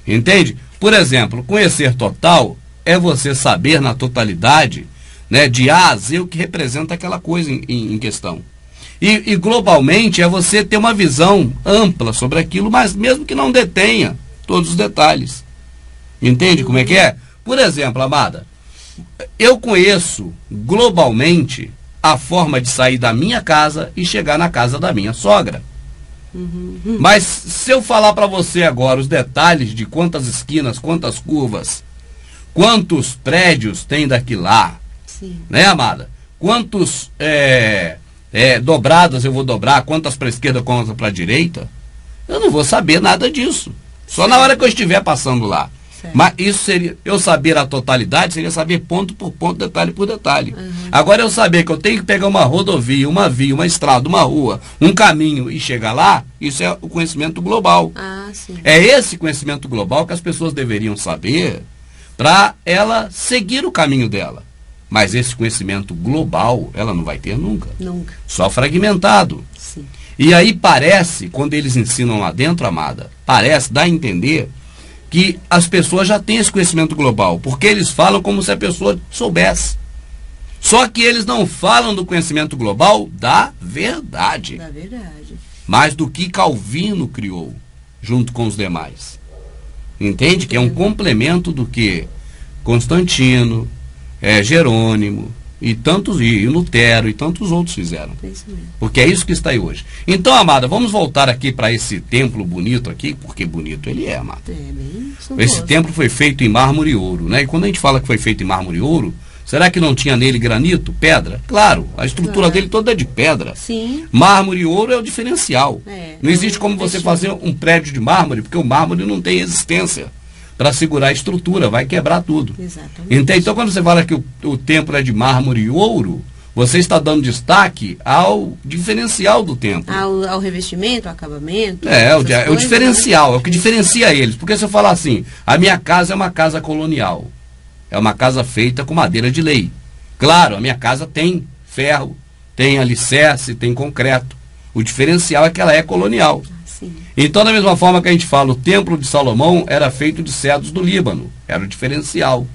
Speaker 2: Entende? Por exemplo, conhecer total é você saber na totalidade, né, de A a Z o que representa aquela coisa em questão. E globalmente é você ter uma visão ampla sobre aquilo, mas mesmo que não detenha todos os detalhes. Entende como é que é? Por exemplo, amada, eu conheço globalmente a forma de sair da minha casa e chegar na casa da minha sogra. Mas se eu falar para você agora os detalhes de quantas esquinas, quantas curvas, quantos prédios tem daqui lá, né, amada? Quantos dobradas eu vou dobrar, quantas para a esquerda, quantas para a direita, eu não vou saber nada disso. Só na hora que eu estiver passando lá.
Speaker 3: Certo.
Speaker 2: Mas isso seria, eu saber a totalidade, seria saber ponto por ponto, detalhe por detalhe. Agora eu saber que eu tenho que pegar uma rodovia, uma via, uma estrada, uma rua, um caminho e chegar lá, isso é o conhecimento global.
Speaker 3: Ah, sim.
Speaker 2: É esse conhecimento global que as pessoas deveriam saber para ela seguir o caminho dela. Mas esse conhecimento global, ela não vai ter nunca.
Speaker 3: Nunca.
Speaker 2: Só fragmentado.
Speaker 3: Sim.
Speaker 2: E aí parece, quando eles ensinam lá dentro, amada, parece, dá a entender que as pessoas já têm esse conhecimento global, porque eles falam como se a pessoa soubesse. Só que eles não falam do conhecimento global da verdade.
Speaker 3: Da verdade.
Speaker 2: Mais do que Calvino criou, junto com os demais. Entende? Que é um complemento do que Constantino, Jerônimo, e Lutero e tantos outros fizeram.
Speaker 3: É isso mesmo.
Speaker 2: Porque é isso que está aí hoje. Então, amada, vamos voltar aqui para esse templo bonito aqui, porque bonito ele é, amada.
Speaker 3: É bem suntuoso.
Speaker 2: Esse templo foi feito em mármore e ouro, né? E quando a gente fala que foi feito em mármore e ouro, será que não tinha nele granito, pedra? Claro, a estrutura dele toda é de pedra.
Speaker 3: Sim.
Speaker 2: Mármore e ouro é o diferencial. Não existe como você
Speaker 3: fechou.
Speaker 2: fazer um prédio de mármore, porque o mármore não tem resistência para segurar a estrutura, vai quebrar tudo.
Speaker 3: Exatamente.
Speaker 2: Então, quando você fala que o templo é de mármore e ouro, você está dando destaque ao diferencial do templo.
Speaker 3: Ao revestimento, ao acabamento.
Speaker 2: É o
Speaker 3: coisas,
Speaker 2: diferencial,
Speaker 3: né?
Speaker 2: é o que diferencia eles. Porque se eu falar assim, a minha casa é uma casa colonial, é uma casa feita com madeira de lei. Claro, a minha casa tem ferro, tem alicerce, tem concreto. O diferencial é que ela é colonial.
Speaker 3: Sim.
Speaker 2: Então, da mesma forma que a gente fala, o templo de Salomão era feito de cedros do Líbano, era o diferencial.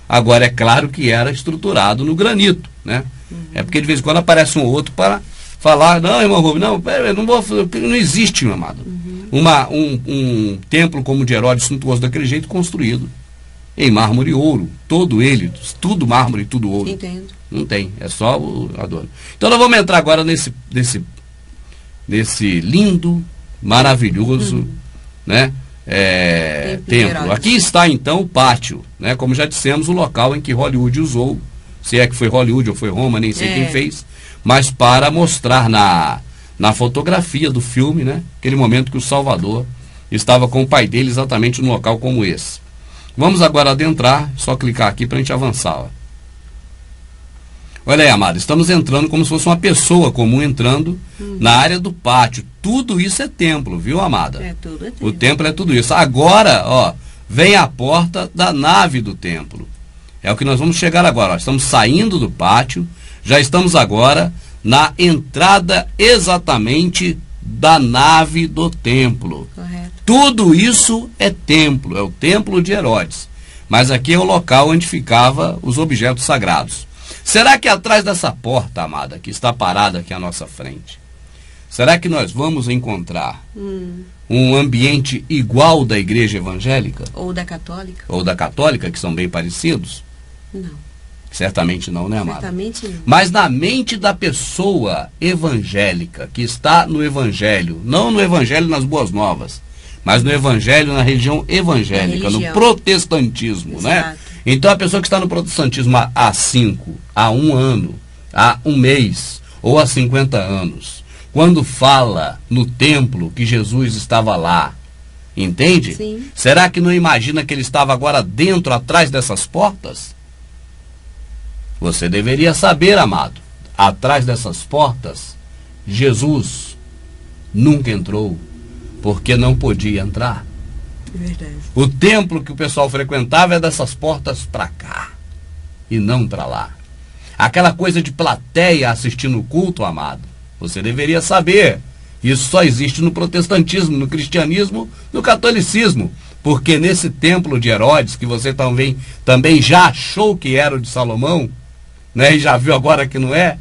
Speaker 2: Agora, é claro que era estruturado no granito, né? É porque de vez em quando aparece um ou outro para falar, não, irmão Rubens, não, eu não vou, não existe, meu amado. Um templo como o de Herodes, suntuoso daquele jeito, construído em mármore e ouro, todo ele, tudo mármore e tudo ouro.
Speaker 3: Entendo.
Speaker 2: Não tem, é só o adorno. Então nós vamos entrar agora nesse lindo, maravilhoso, né, templo. Aqui está então o pátio, né, como já dissemos, o local em que Hollywood usou, se é que foi Hollywood ou foi Roma, nem sei quem fez, mas para mostrar na fotografia do filme, né, aquele momento que o Salvador estava com o pai dele exatamente num local como esse. Vamos agora adentrar, só clicar aqui para a gente avançar. Ó. Olha aí, amado, estamos entrando como se fosse uma pessoa comum entrando na área do pátio. Tudo isso é templo, viu, amada?
Speaker 3: É tudo, é templo.
Speaker 2: O templo é tudo isso. Agora, ó, vem a porta da nave do templo. É o que nós vamos chegar agora. Ó. Estamos saindo do pátio, já estamos agora na entrada exatamente da nave do templo.
Speaker 3: Correto.
Speaker 2: Tudo isso é templo, é o templo de Herodes. Mas aqui é o local onde ficavam os objetos sagrados. Será que atrás dessa porta, amada, que está parada aqui à nossa frente, será que nós vamos encontrar um ambiente igual da igreja evangélica?
Speaker 3: Ou da católica?
Speaker 2: Ou da católica, que são bem parecidos?
Speaker 3: Não.
Speaker 2: Certamente não, né, amada?
Speaker 3: Certamente não.
Speaker 2: Mas na mente da pessoa evangélica, que está no evangelho, não no evangelho nas boas novas, mas no evangelho, na religião evangélica, no protestantismo,
Speaker 3: Exato.
Speaker 2: né? Então a pessoa que está no protestantismo há 5, há 1 ano, há 1 mês, ou há 50 anos, quando fala no templo que Jesus estava lá, entende?
Speaker 3: Sim.
Speaker 2: Será que não imagina que ele estava agora dentro, atrás dessas portas? Você deveria saber, amado, atrás dessas portas, Jesus nunca entrou, porque não podia entrar.
Speaker 3: Verdade.
Speaker 2: O templo que o pessoal frequentava é dessas portas para cá e não para lá. Aquela coisa de plateia assistindo o culto, amado, você deveria saber. Isso só existe no protestantismo, no cristianismo, no catolicismo. Porque nesse templo de Herodes, que você também já achou que era o de Salomão, né, e já viu agora que não é,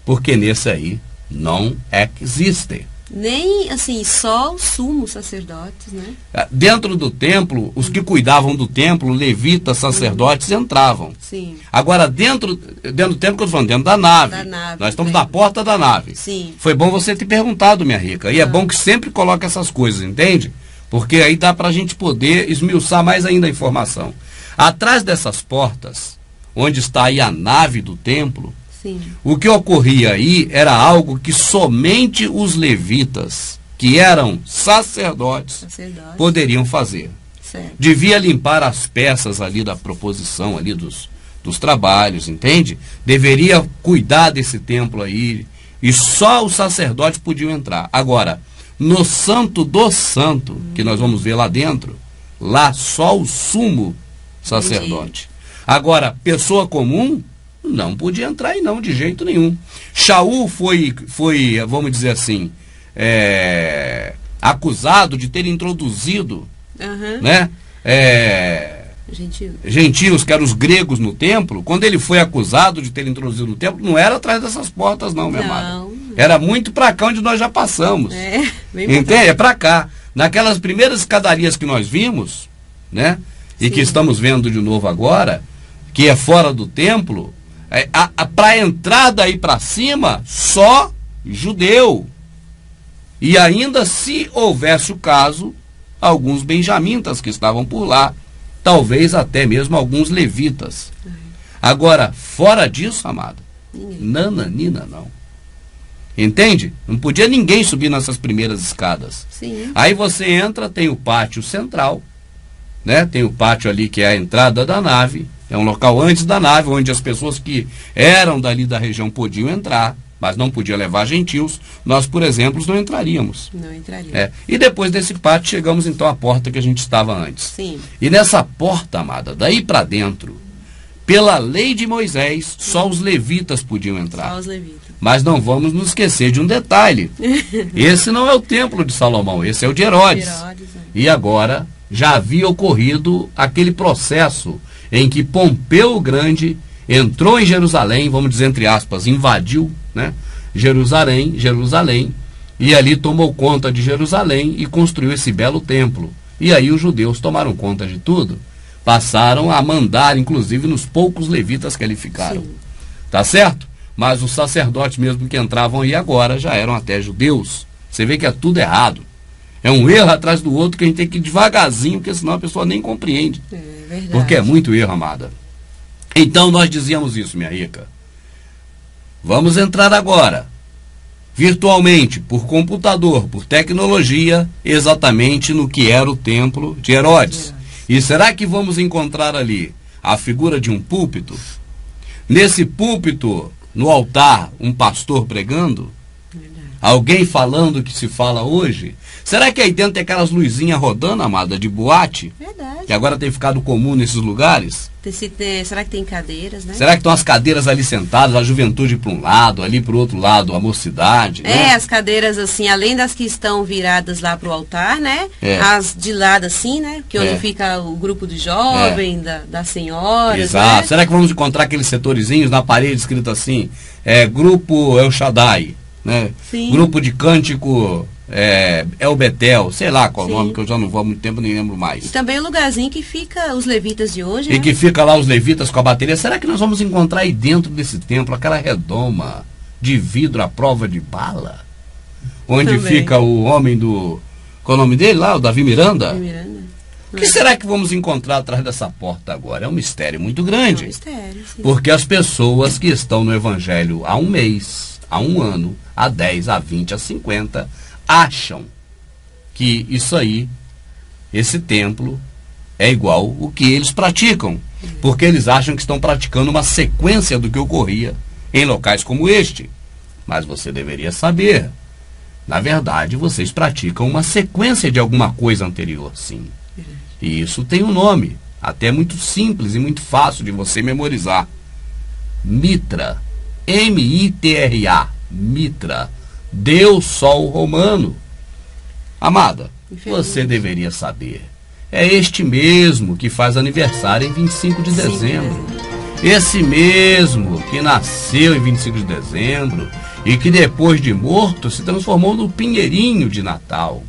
Speaker 2: porque nesse aí não existe.
Speaker 3: Nem, assim, só os sumos sacerdotes, né?
Speaker 2: Dentro do templo, os que cuidavam do templo, levitas, sacerdotes, entravam.
Speaker 3: Sim.
Speaker 2: Agora, dentro do templo, que eu estou falando, dentro da nave. Nós estamos na porta da nave.
Speaker 3: Sim.
Speaker 2: Foi bom você ter perguntado, minha rica. E é bom que sempre coloque essas coisas, entende? Porque aí dá para a gente poder esmiuçar mais ainda a informação. Atrás dessas portas, onde está aí a nave do templo,
Speaker 3: Sim.
Speaker 2: o que ocorria aí era algo que somente os levitas, que eram sacerdotes, poderiam fazer.
Speaker 3: Certo.
Speaker 2: Devia limpar as peças ali da proposição ali dos trabalhos, entende? Deveria cuidar desse templo aí. E só os sacerdotes podiam entrar. Agora, no Santo do Santo, que nós vamos ver lá dentro, lá só o sumo sacerdote. Agora, pessoa comum não podia entrar aí não, de jeito nenhum. Shaul foi vamos dizer assim, acusado de ter introduzido, né? Gentios, que eram os gregos no templo. Quando ele foi acusado de ter introduzido no templo, não era atrás dessas portas não, minha amada. Era muito para cá onde nós já passamos. Entende? É para cá. Naquelas primeiras escadarias que nós vimos, né? E que estamos vendo de novo agora, que é fora do templo, para a entrada aí para cima, só judeu. E ainda, se houvesse o caso, alguns benjamitas que estavam por lá, talvez até mesmo alguns levitas. Agora, fora disso, amado, nananina não. Entende? Não podia ninguém subir nessas primeiras escadas.
Speaker 3: Sim.
Speaker 2: Aí você entra, tem o pátio central, né? Tem o pátio ali que é a entrada da nave, é um local antes da nave, onde as pessoas que eram dali da região podiam entrar, mas não podia levar gentios. Nós, por exemplo, não entraríamos.
Speaker 3: Não entraríamos.
Speaker 2: E depois desse pátio, chegamos então à porta que a gente estava antes.
Speaker 3: Sim.
Speaker 2: E nessa porta, amada, daí para dentro, pela lei de Moisés, só os levitas podiam entrar.
Speaker 3: Só os levitas.
Speaker 2: Mas não vamos nos esquecer de um detalhe. Esse não é o templo de Salomão, esse é o de Herodes. E agora já havia ocorrido aquele processo em que Pompeu o Grande entrou em Jerusalém, vamos dizer entre aspas, invadiu, né, Jerusalém, e ali tomou conta de Jerusalém e construiu esse belo templo. E aí os judeus tomaram conta de tudo, passaram a mandar, inclusive, nos poucos levitas que ali ficaram.
Speaker 3: Sim.
Speaker 2: Tá certo? Mas os sacerdotes mesmo que entravam aí agora já eram até judeus. Você vê que é tudo errado. É um erro atrás do outro que a gente tem que ir devagarzinho, porque senão a pessoa nem compreende.
Speaker 3: É verdade.
Speaker 2: Porque é muito erro, amada. Então nós dizíamos isso, minha rica. Vamos entrar agora, virtualmente, por computador, por tecnologia, exatamente no que era o templo de Herodes. E será que vamos encontrar ali a figura de um púlpito? Nesse púlpito, no altar, um pastor pregando? Alguém falando o que se fala hoje? Será que aí dentro tem aquelas luzinhas rodando, amada, de boate?
Speaker 3: Verdade.
Speaker 2: Que agora tem ficado comum nesses lugares?
Speaker 3: Será que tem cadeiras, né?
Speaker 2: Será que estão as cadeiras ali sentadas, a juventude para um lado, ali para o outro lado, a mocidade? Né?
Speaker 3: As cadeiras assim, além das que estão viradas lá para o altar, né? As de lado assim, né? Que onde fica o grupo do jovem, das senhoras.
Speaker 2: Exato.
Speaker 3: Né?
Speaker 2: Será que vamos encontrar aqueles setorizinhos na parede escrito assim, Grupo El Shaddai, né?
Speaker 3: Sim.
Speaker 2: Grupo de cântico El Betel, sei lá qual o nome, que eu já não vou há muito tempo, nem lembro mais.
Speaker 3: E também o lugarzinho que fica os levitas de hoje,
Speaker 2: E que fica lá os levitas com a bateria. Será que nós vamos encontrar aí dentro desse templo aquela redoma de vidro à prova de bala? Onde
Speaker 3: Também.
Speaker 2: fica o homem do... Qual é o nome dele lá? O Davi Miranda? O que será que vamos encontrar atrás dessa porta agora? É um mistério muito grande.
Speaker 3: É um mistério, sim.
Speaker 2: Porque as pessoas que estão no Evangelho há um mês, há um ano, há 10, há 20, há 50, acham que isso aí, esse templo, é igual o que eles praticam. Porque eles acham que estão praticando uma sequência do que ocorria em locais como este. Mas você deveria saber, na verdade, vocês praticam uma sequência de alguma coisa anterior, sim. E isso tem um nome, até muito simples e muito fácil de você memorizar. Mitra. M-I-T-R-A. Mitra. Deus Sol Romano. Amada, você deveria saber. É este mesmo que faz aniversário em 25 de dezembro. Esse mesmo que nasceu em 25 de dezembro e que depois de morto se transformou no pinheirinho de Natal.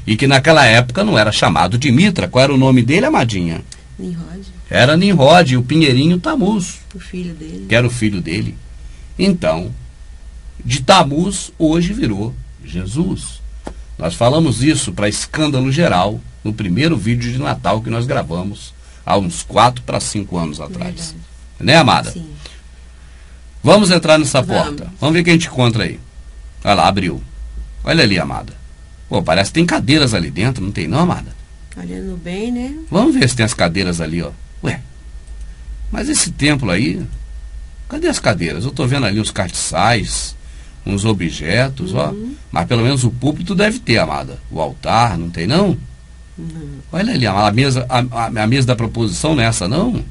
Speaker 2: E que naquela época não era chamado de Mitra. Qual era o nome dele, amadinha?
Speaker 3: Nimrod.
Speaker 2: Era Nimrod, e o pinheirinho Tamuz.
Speaker 3: O filho dele.
Speaker 2: Que era o filho dele. Então, de Tamuz, hoje virou Jesus. Nós falamos isso para escândalo geral no primeiro vídeo de Natal que nós gravamos há uns 4 para 5 anos atrás.
Speaker 3: Verdade.
Speaker 2: Né, amada?
Speaker 3: Sim.
Speaker 2: Vamos entrar nessa porta. Vamos ver o que a gente encontra aí. Olha lá, abriu. Olha ali, amada. Pô, parece que tem cadeiras ali dentro, não tem não, amada?
Speaker 3: Olhando bem, né?
Speaker 2: Vamos ver se tem as cadeiras ali, ó. Ué, mas esse templo aí, cadê as cadeiras? Eu tô vendo ali uns castiçais, uns objetos, ó. Mas pelo menos o púlpito deve ter, amada. O altar, não tem não? Olha ali, a mesa da proposição não é essa, não?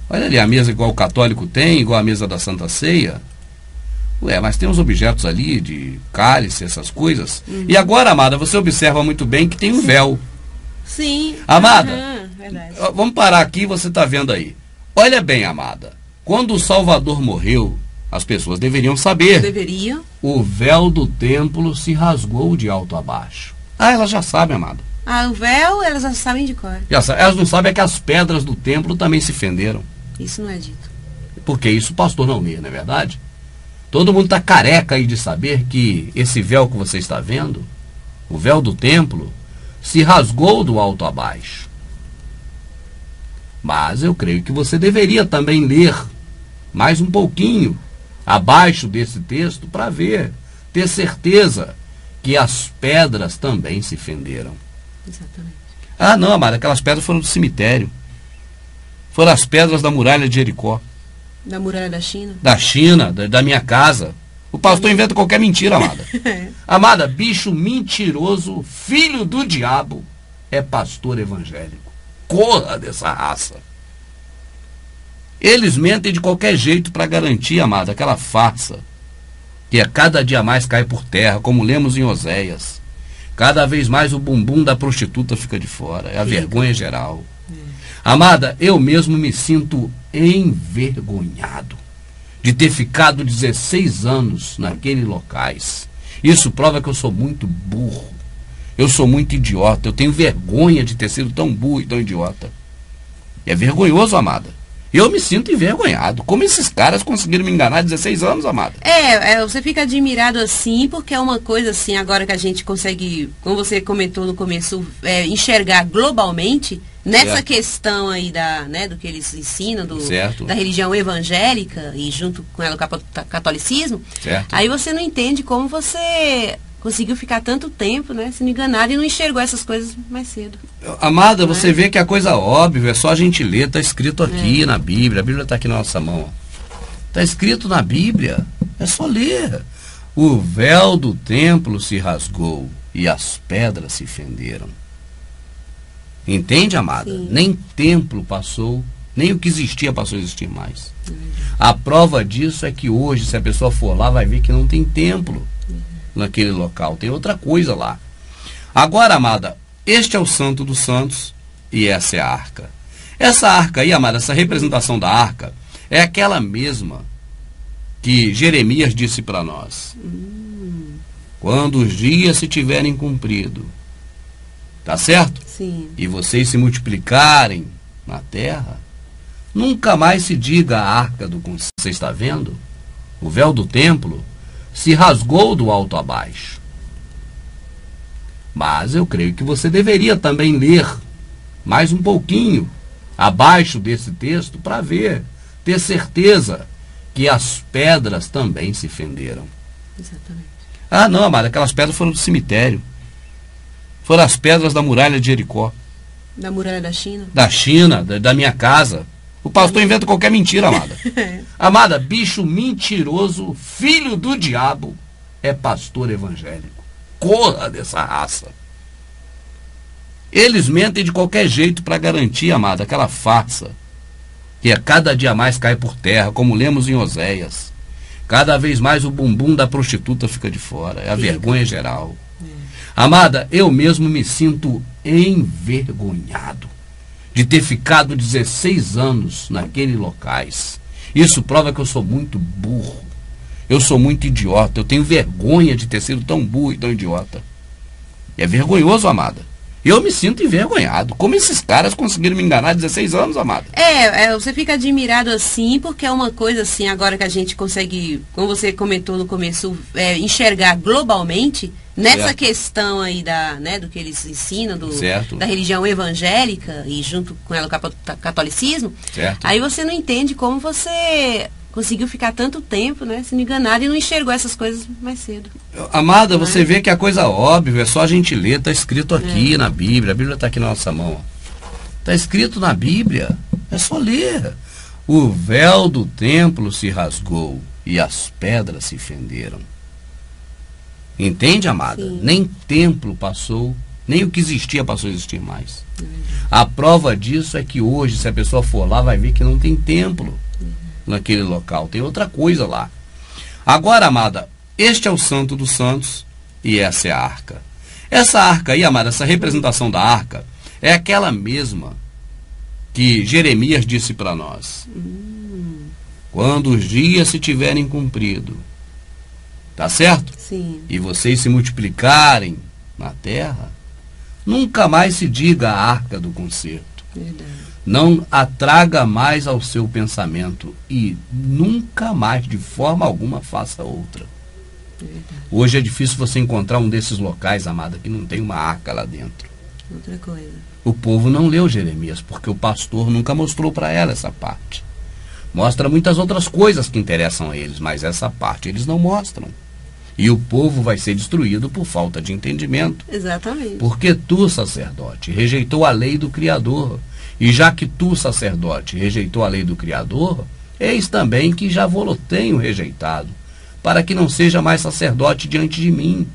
Speaker 2: Olha ali, a mesa igual o católico tem, igual a mesa da Santa Ceia. Ué, mas tem uns objetos ali de cálice, essas coisas. E agora, amada, você observa muito bem que tem um véu.
Speaker 3: Sim.
Speaker 2: Amada,
Speaker 3: verdade.
Speaker 2: vamos parar aqui, você está vendo aí. Olha bem, amada. Quando o Salvador morreu, as pessoas deveriam saber.
Speaker 3: Deveriam.
Speaker 2: O véu do templo se rasgou de alto a baixo. Ah, elas já sabem, amada.
Speaker 3: Ah, o véu, elas já sabem de cor.
Speaker 2: Elas não sabem é que as pedras do templo também se fenderam.
Speaker 3: Isso não é dito.
Speaker 2: Porque isso o pastor não lê, não é verdade? Todo mundo está careca aí de saber que esse véu que você está vendo, o véu do templo, se rasgou do alto a baixo. Mas eu creio que você deveria também ler mais um pouquinho abaixo desse texto para ver, ter certeza que as pedras também se fenderam.
Speaker 3: Exatamente.
Speaker 2: Ah, não, amada, aquelas pedras foram do cemitério. Foram as pedras da muralha de Jericó.
Speaker 3: Da muralha da China?
Speaker 2: Da China, da minha casa. O pastor inventa qualquer mentira, amada. Amada, bicho mentiroso, filho do diabo, é pastor evangélico. Corra dessa raça. Eles mentem de qualquer jeito para garantir, amada, aquela farsa que a cada dia mais cai por terra, como lemos em Oséias. Cada vez mais o bumbum da prostituta fica de fora. É a vergonha geral. Amada, eu mesmo me sinto envergonhado de ter ficado 16 anos naqueles locais. Isso prova que eu sou muito burro. Eu sou muito idiota. Eu tenho vergonha de ter sido tão burro e tão idiota. É vergonhoso, amada. Eu me sinto envergonhado. Como esses caras conseguiram me enganar 16 anos, amada?
Speaker 3: Você fica admirado assim, porque é uma coisa assim, agora que a gente consegue, como você comentou no começo, enxergar globalmente, nessa questão aí do que eles ensinam, da religião evangélica, e junto com ela o catolicismo,
Speaker 2: certo.
Speaker 3: Aí você não entende como você conseguiu ficar tanto tempo, né, sendo enganado e não enxergou essas coisas mais cedo.
Speaker 2: Amada, você vê que a coisa óbvia, é só a gente ler, está escrito aqui na Bíblia, a Bíblia está aqui na nossa mão. Está escrito na Bíblia, é só ler. O véu do templo se rasgou e as pedras se fenderam. Entende, amada?
Speaker 3: Sim.
Speaker 2: Nem templo passou, nem o que existia passou a existir mais. A prova disso é que hoje, se a pessoa for lá, vai ver que não tem templo naquele local, tem outra coisa lá. Agora, amada, este é o Santo dos Santos e essa é a arca. Essa arca aí, amada, essa representação da arca é aquela mesma que Jeremias disse para nós. Quando os dias se tiverem cumprido, tá certo?
Speaker 3: Sim.
Speaker 2: E vocês se multiplicarem na terra, nunca mais se diga a arca do que você está vendo. O véu do templo se rasgou do alto a baixo. Mas eu creio que você deveria também ler mais um pouquinho abaixo desse texto para ver, ter certeza que as pedras também se fenderam.
Speaker 3: Exatamente.
Speaker 2: Ah, não, amada, aquelas pedras foram do cemitério. Foram as pedras da muralha de Jericó.
Speaker 3: Da muralha da China?
Speaker 2: Da China, da minha casa. O pastor inventa qualquer mentira, amada. Amada, bicho mentiroso, filho do diabo, é pastor evangélico. Corra dessa raça. Eles mentem de qualquer jeito para garantir, amada, aquela farsa que a cada dia mais cai por terra, como lemos em Oséias. Cada vez mais o bumbum da prostituta fica de fora. É a vergonha geral. Amada, eu mesmo me sinto envergonhado de ter ficado 16 anos naqueles locais. Isso prova que eu sou muito burro. Eu sou muito idiota. Eu tenho vergonha de ter sido tão burro e tão idiota. É vergonhoso, amada. Eu me sinto envergonhado. Como esses caras conseguiram me enganar 16 anos, amada?
Speaker 3: Você fica admirado assim, porque é uma coisa assim, agora que a gente consegue, como você comentou no começo, enxergar globalmente, nessa questão aí do que eles ensinam, da religião evangélica, e junto com ela o catolicismo,
Speaker 2: certo.
Speaker 3: Aí você não entende como você conseguiu ficar tanto tempo, né, sendo enganado e não enxergou essas coisas mais cedo.
Speaker 2: Amada, você vê que a coisa óbvia, é só a gente ler, está escrito aqui na Bíblia, a Bíblia está aqui na nossa mão. Está escrito na Bíblia, é só ler. O véu do templo se rasgou e as pedras se fenderam. Entende, amada?
Speaker 3: Sim.
Speaker 2: Nem templo passou, nem o que existia passou a existir mais. A prova disso é que hoje, se a pessoa for lá, vai ver que não tem templo naquele local, tem outra coisa lá. Agora, amada, este é o Santo dos Santos e essa é a arca. Essa arca aí, amada, essa representação da arca é aquela mesma que Jeremias disse para nós. Quando os dias se tiverem cumprido, tá certo?
Speaker 3: Sim.
Speaker 2: E vocês se multiplicarem na terra, nunca mais se diga a arca do concerto.
Speaker 3: Verdade.
Speaker 2: Não a traga mais ao seu pensamento e nunca mais, de forma alguma, faça outra.
Speaker 3: Verdade.
Speaker 2: Hoje é difícil você encontrar um desses locais, amada, que não tem uma arca lá dentro.
Speaker 3: Outra coisa.
Speaker 2: O povo não leu Jeremias, porque o pastor nunca mostrou para ela essa parte. Mostra muitas outras coisas que interessam a eles, mas essa parte eles não mostram. E o povo vai ser destruído por falta de entendimento.
Speaker 3: Exatamente.
Speaker 2: Porque tu, sacerdote, rejeitou a lei do Criador. E já que tu, sacerdote, rejeitou a lei do Criador, eis também que já vou-lo tenho rejeitado, para que não seja mais sacerdote diante de mim.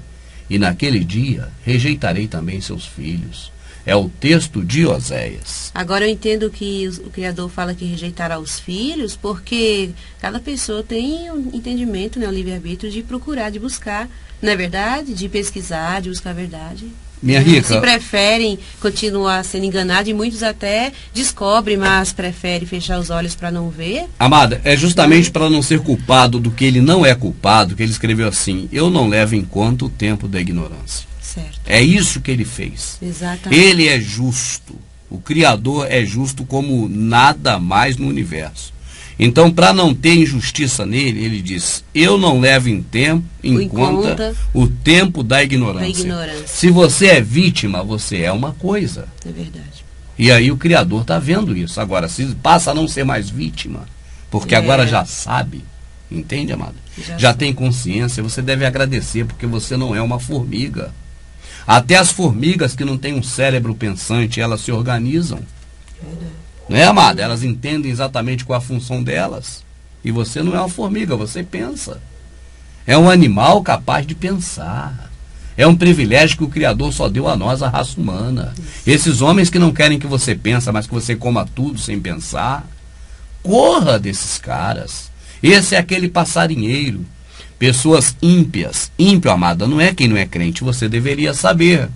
Speaker 2: E naquele dia rejeitarei também seus filhos. É o texto de Oséias.
Speaker 3: Agora eu entendo que o Criador fala que rejeitará os filhos, porque cada pessoa tem um entendimento, né, o livre-arbítrio de procurar, de buscar, não é verdade? De pesquisar, de buscar a verdade.
Speaker 2: Minha rica.
Speaker 3: Se preferem continuar sendo enganados, e muitos até descobrem, mas preferem fechar os olhos para não ver.
Speaker 2: Amada, é justamente para não ser culpado do que ele não é culpado que ele escreveu assim: eu não levo em conta o tempo da ignorância.
Speaker 3: Certo.
Speaker 2: É isso que ele fez.
Speaker 3: Exatamente.
Speaker 2: Ele é justo. O Criador é justo como nada mais no universo. Então, para não ter injustiça nele, ele diz: eu não levo em conta o tempo da ignorância. Se você é vítima, você é uma coisa.
Speaker 3: É verdade.
Speaker 2: E aí o Criador está vendo isso. Agora, se passa a não ser mais vítima, porque agora já sabe, entende, amada? Já tem consciência, você deve agradecer, porque você não é uma formiga. Até as formigas que não têm um cérebro pensante, elas se organizam. Não é, amada? Elas entendem exatamente qual a função delas. E você não é uma formiga, você pensa. É um animal capaz de pensar. É um privilégio que o Criador só deu a nós, a raça humana. Esses homens que não querem que você pense, mas que você coma tudo sem pensar, corra desses caras. Esse é aquele passarinheiro. Pessoas ímpias. Ímpio, amada, não é quem não é crente, você deveria saber.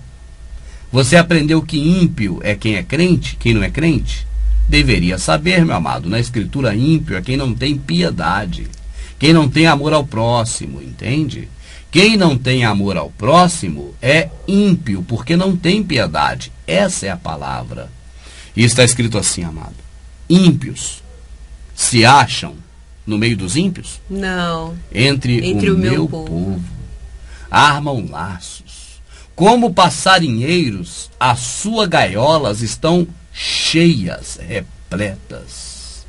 Speaker 2: Você aprendeu que ímpio é quem é crente, quem não é crente? Deveria saber, meu amado. Na Escritura, ímpio é quem não tem piedade, quem não tem amor ao próximo, entende? Quem não tem amor ao próximo é ímpio, porque não tem piedade. Essa é a palavra. E está escrito assim, amado: ímpios se acham no meio dos ímpios?
Speaker 3: Não.
Speaker 2: Entre o meu povo. Armam laços. Como passarinheiros, as suas gaiolas estão cheias, repletas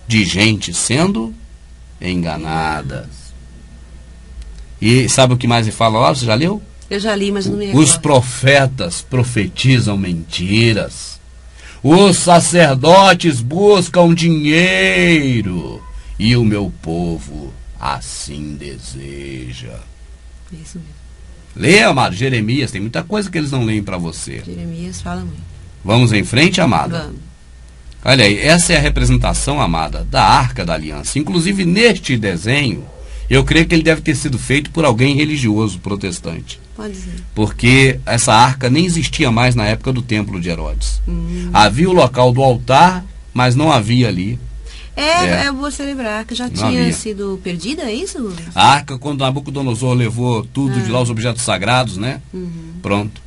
Speaker 2: de gente sendo enganada. E sabe o que mais ele fala lá? Você já leu?
Speaker 3: Eu já li, mas não me recordo.
Speaker 2: Os profetas profetizam mentiras. Os sacerdotes buscam dinheiro. E o meu povo assim deseja.
Speaker 3: Isso mesmo.
Speaker 2: Lê, amado, Jeremias. Tem muita coisa que eles não leem para você.
Speaker 3: Jeremias fala muito.
Speaker 2: Vamos em frente, amada?
Speaker 3: Vamos.
Speaker 2: Olha aí, essa é a representação, amada, da Arca da Aliança. Inclusive, neste desenho, eu creio que ele deve ter sido feito por alguém religioso, protestante.
Speaker 3: Pode ser.
Speaker 2: Porque essa arca nem existia mais na época do templo de Herodes. Havia o local do altar, mas não havia ali.
Speaker 3: É bom celebrar que já
Speaker 2: Não
Speaker 3: tinha
Speaker 2: havia.
Speaker 3: sido perdida, é isso, Rubens?
Speaker 2: A arca, quando Nabucodonosor levou tudo de lá, os objetos sagrados, né? Pronto.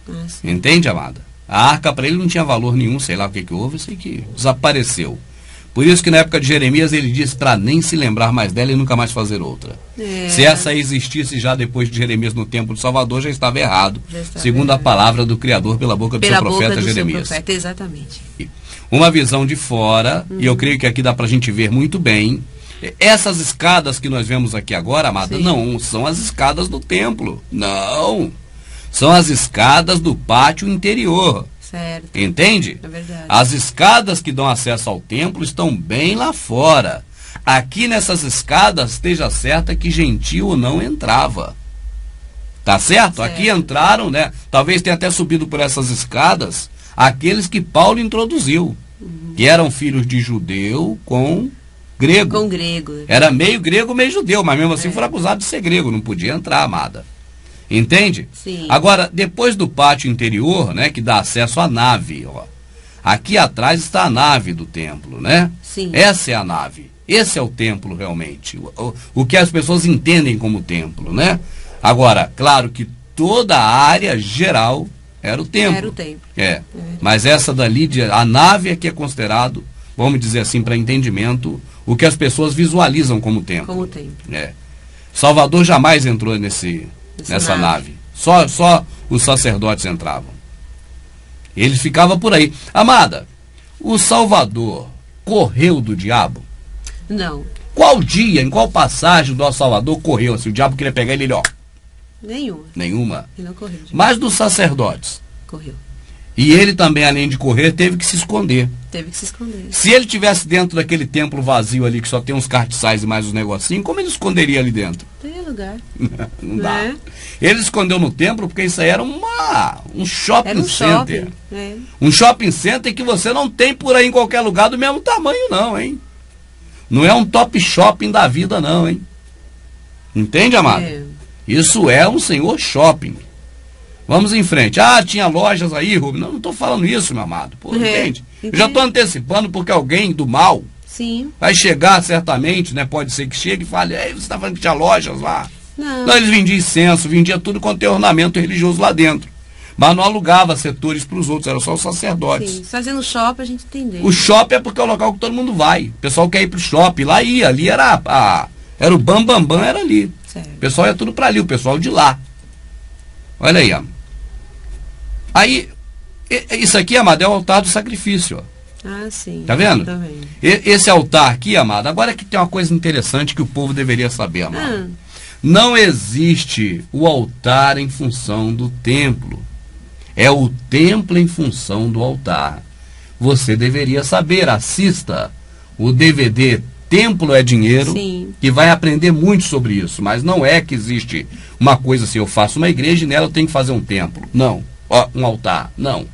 Speaker 3: Ah, sim.
Speaker 2: Entende, amada? A arca para ele não tinha valor nenhum, sei lá o que que houve, sei que desapareceu. Por isso que na época de Jeremias ele disse para nem se lembrar mais dela e nunca mais fazer outra. Se essa existisse já depois de Jeremias no templo de Salvador, já estava errado.
Speaker 3: Já estava
Speaker 2: segundo
Speaker 3: errado.
Speaker 2: a palavra do Criador pela boca do
Speaker 3: Pela
Speaker 2: seu profeta
Speaker 3: boca do
Speaker 2: Jeremias.
Speaker 3: seu profeta, exatamente.
Speaker 2: Uma visão de fora, e eu creio que aqui dá para a gente ver muito bem, Essas escadas que nós vemos aqui agora, amada,
Speaker 3: Sim.
Speaker 2: não são as escadas do templo. Não. São as escadas do pátio interior.
Speaker 3: Certo.
Speaker 2: Entende?
Speaker 3: É verdade.
Speaker 2: As escadas que dão acesso ao templo estão bem lá fora. Aqui nessas escadas, esteja certa que gentil não entrava. Tá certo? Aqui entraram, né? Talvez tenha até subido por essas escadas aqueles que Paulo introduziu, que eram filhos de judeu com grego.
Speaker 3: Com grego.
Speaker 2: Era meio grego, meio judeu, mas mesmo assim foram acusados de ser grego, não podia entrar, amada. Entende?
Speaker 3: Sim.
Speaker 2: Agora, depois do pátio interior, né, que dá acesso à nave, ó. Aqui atrás está a nave do templo, né?
Speaker 3: Sim.
Speaker 2: Essa é a nave. Esse é o templo realmente. O que as pessoas entendem como templo, né? Agora, claro que toda a área geral era o templo.
Speaker 3: Era o templo.
Speaker 2: É. Mas essa dali, a nave é que é considerado, vamos dizer assim, para entendimento, o que as pessoas visualizam como templo.
Speaker 3: Como templo.
Speaker 2: É. Salvador jamais entrou nessa nave. Só os sacerdotes entravam. Eles ficavam por aí. Amada, o Salvador correu do diabo?
Speaker 3: Não.
Speaker 2: Qual dia, em qual passagem do nosso Salvador correu? Assim, o diabo queria pegar ele, ó.
Speaker 3: Nenhuma.
Speaker 2: Nenhuma.
Speaker 3: E não correu.
Speaker 2: Mas dos sacerdotes.
Speaker 3: Correu.
Speaker 2: E ele também, além de correr, teve que se esconder.
Speaker 3: Teve que se esconder.
Speaker 2: Se ele tivesse dentro daquele templo vazio ali, que só tem uns cartiçais e mais uns negocinhos, como ele esconderia ali dentro?
Speaker 3: Tem lugar.
Speaker 2: Não dá.
Speaker 3: É.
Speaker 2: Ele escondeu no templo porque isso aí era um shopping
Speaker 3: Era um
Speaker 2: center.
Speaker 3: shopping. É.
Speaker 2: Um shopping center que você não tem por aí em qualquer lugar do mesmo tamanho, não, hein? Não é um top shopping da vida, não, hein? Entende, amado?
Speaker 3: É.
Speaker 2: Isso é um senhor shopping. Vamos em frente. Ah, tinha lojas aí, Rubens. Não estou falando isso, meu amado. Pô, entende? Eu já estou antecipando porque alguém do mal
Speaker 3: Sim.
Speaker 2: vai chegar certamente, né? Pode ser que chegue e fale, ei, você está falando que tinha lojas lá?
Speaker 3: Não.
Speaker 2: Não, eles vendiam incenso, vendiam tudo quanto tem ornamento religioso lá dentro. Mas não alugava setores para os outros, era só os sacerdotes.
Speaker 3: Sim. Fazendo shopping a gente entendeu.
Speaker 2: O shopping é porque é o local que todo mundo vai. O pessoal quer ir pro shopping, lá ia. Ali era o bam, era ali.
Speaker 3: Certo.
Speaker 2: O pessoal ia tudo para ali, o pessoal de lá. Olha aí, ó. Aí, isso aqui, amado, é o altar do sacrifício, ó.
Speaker 3: Ah, sim.
Speaker 2: Tá vendo?
Speaker 3: Tá vendo.
Speaker 2: Esse altar aqui, amado, agora que tem uma coisa interessante que o povo deveria saber, amado.
Speaker 3: Ah,
Speaker 2: Não existe o altar em função do templo. É o templo em função do altar. Você deveria saber, assista o DVD Templo é Dinheiro,
Speaker 3: Sim.
Speaker 2: que vai aprender muito sobre isso. Mas não é que existe uma coisa assim, eu faço uma igreja e nela eu tenho que fazer um templo. Não. Ó, um altar. Não.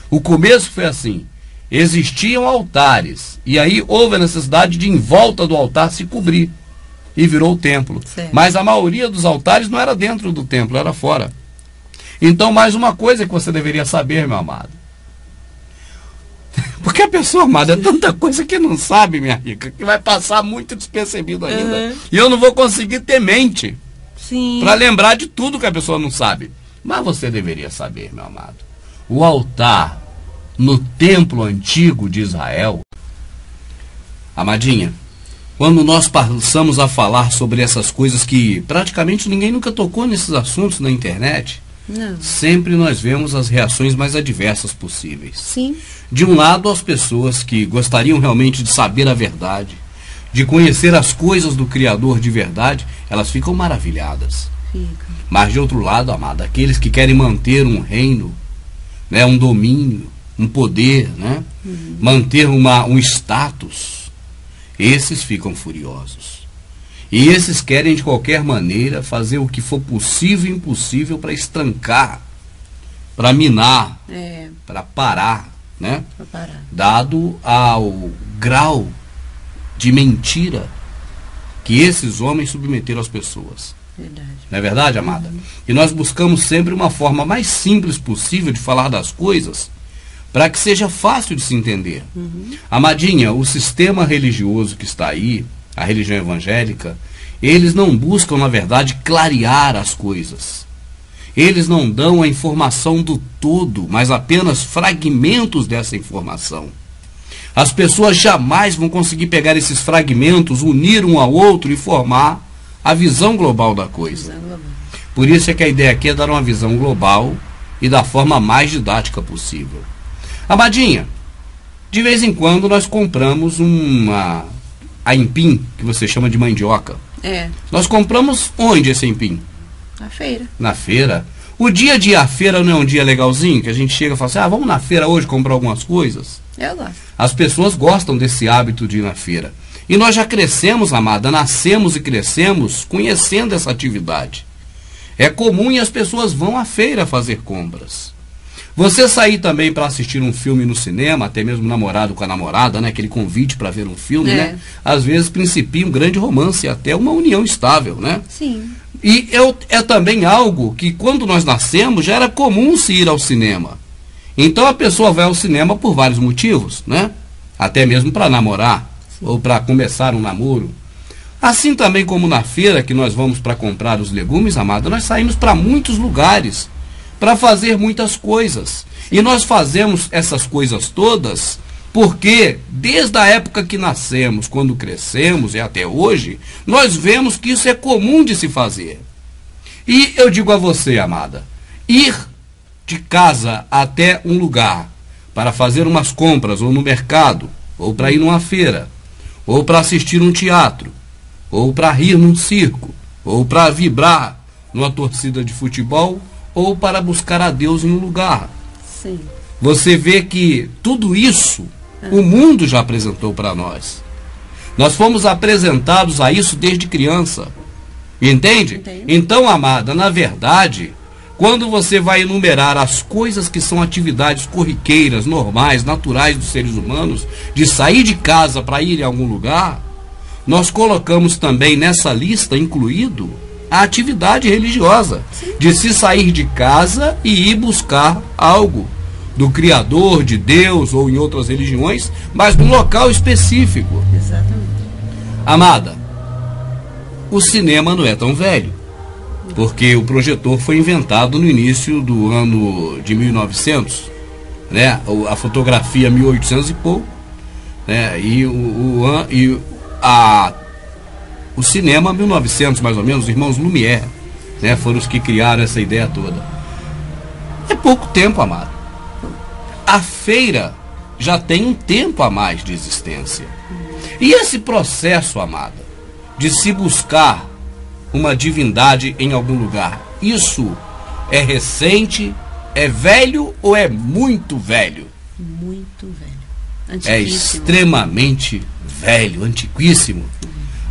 Speaker 2: O começo foi assim. Existiam altares. E aí houve a necessidade de, em volta do altar, se cobrir. E virou o templo.
Speaker 3: Certo.
Speaker 2: Mas a maioria dos altares não era dentro do templo, era fora. Então, mais uma coisa que você deveria saber, meu amado. Porque a pessoa amada é tanta coisa que não sabe, minha rica, que vai passar muito despercebido ainda.
Speaker 3: Uhum.
Speaker 2: E eu não vou conseguir ter mente
Speaker 3: sim.
Speaker 2: para lembrar de tudo que a pessoa não sabe. Mas você deveria saber, meu amado. O altar no templo antigo de Israel, amadinha, quando nós passamos a falar sobre essas coisas que praticamente ninguém nunca tocou nesses assuntos na internet,
Speaker 3: Não.
Speaker 2: sempre nós vemos as reações mais adversas possíveis.
Speaker 3: Sim.
Speaker 2: De um lado, as pessoas que gostariam realmente de saber a verdade, de conhecer as coisas do Criador de verdade, elas ficam maravilhadas.
Speaker 3: Fica.
Speaker 2: Mas de outro lado, amado, aqueles que querem manter um reino, né, um domínio, um poder, né, manter um status, esses ficam furiosos. E esses querem de qualquer maneira fazer o que for possível e impossível para estancar, para minar,
Speaker 3: É,
Speaker 2: para parar, né?
Speaker 3: pra parar.
Speaker 2: Dado ao grau de mentira que esses homens submeteram às pessoas.
Speaker 3: Verdade.
Speaker 2: Não é verdade, amada? E nós buscamos sempre uma forma mais simples possível de falar das coisas para que seja fácil de se entender. Amadinha, o sistema religioso que está aí, a religião evangélica, eles não buscam, na verdade, clarear as coisas. Eles não dão a informação do todo, mas apenas fragmentos dessa informação. As pessoas jamais vão conseguir pegar esses fragmentos, unir um ao outro e formar a visão global da coisa. Por isso é que a ideia aqui é dar uma visão global e da forma mais didática possível. Amadinha, de vez em quando nós compramos a empim, que você chama de mandioca. Nós compramos onde esse empim?
Speaker 3: Na feira.
Speaker 2: Na feira. O dia de ir à feira não é um dia legalzinho? Que a gente chega e fala assim, vamos na feira hoje comprar algumas coisas?
Speaker 3: Eu gosto.
Speaker 2: As pessoas gostam desse hábito de ir na feira. E nós já crescemos, amada, nascemos e crescemos conhecendo essa atividade. É comum e as pessoas vão à feira fazer compras. Você sair também para assistir um filme no cinema, até mesmo namorado com a namorada, né? Aquele convite para ver um filme, né? Às vezes principia um grande romance, até uma união estável, né?
Speaker 3: Sim.
Speaker 2: E é também algo que quando nós nascemos já era comum se ir ao cinema. Então a pessoa vai ao cinema por vários motivos, né? Até mesmo para namorar, ou para começar um namoro. Assim também como na feira que nós vamos para comprar os legumes, amada, nós saímos para muitos lugares para fazer muitas coisas. E nós fazemos essas coisas todas porque desde a época que nascemos, quando crescemos e até hoje, nós vemos que isso é comum de se fazer. E eu digo a você, amada, ir de casa até um lugar para fazer umas compras, ou no mercado, ou para ir numa feira, ou para assistir um teatro, ou para rir num circo, ou para vibrar numa torcida de futebol, ou para buscar a Deus em um lugar.
Speaker 3: Sim.
Speaker 2: Você vê que tudo isso o mundo já apresentou para nós. Nós fomos apresentados a isso desde criança. Entende?
Speaker 3: Entendi.
Speaker 2: Então, amada, na verdade, quando você vai enumerar as coisas que são atividades corriqueiras, normais, naturais dos seres humanos, de sair de casa para ir a algum lugar, nós colocamos também nessa lista incluído a atividade religiosa, de se sair de casa e ir buscar algo do Criador, de Deus ou em outras religiões, mas num local específico.
Speaker 3: Exatamente.
Speaker 2: Amada, o cinema não é tão velho, porque o projetor foi inventado no início do ano de 1900, né? A fotografia 1800 e pouco, né? E o cinema 1900 mais ou menos, os irmãos Lumière, né? Foram os que criaram essa ideia toda. É pouco tempo, amado. A feira já tem um tempo a mais de existência. E esse processo, amada, de se buscar uma divindade em algum lugar, isso é recente, é velho ou é muito velho?
Speaker 3: Muito velho.
Speaker 2: É extremamente velho, antiquíssimo.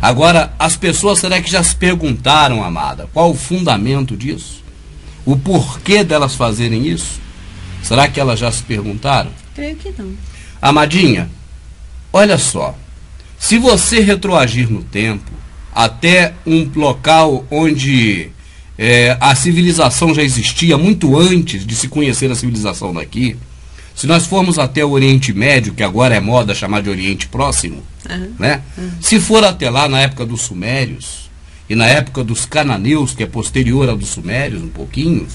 Speaker 2: Agora, as pessoas, será que já se perguntaram, amada, qual o fundamento disso? O porquê delas fazerem isso? Será que elas já se perguntaram?
Speaker 3: Creio que não.
Speaker 2: Amadinha, olha só, se você retroagir no tempo, até um local onde a civilização já existia muito antes de se conhecer a civilização daqui, se nós formos até o Oriente Médio, que agora é moda chamar de Oriente Próximo, né? Se for até lá na época dos Sumérios e na época dos Cananeus, que é posterior ao dos Sumérios um pouquinho,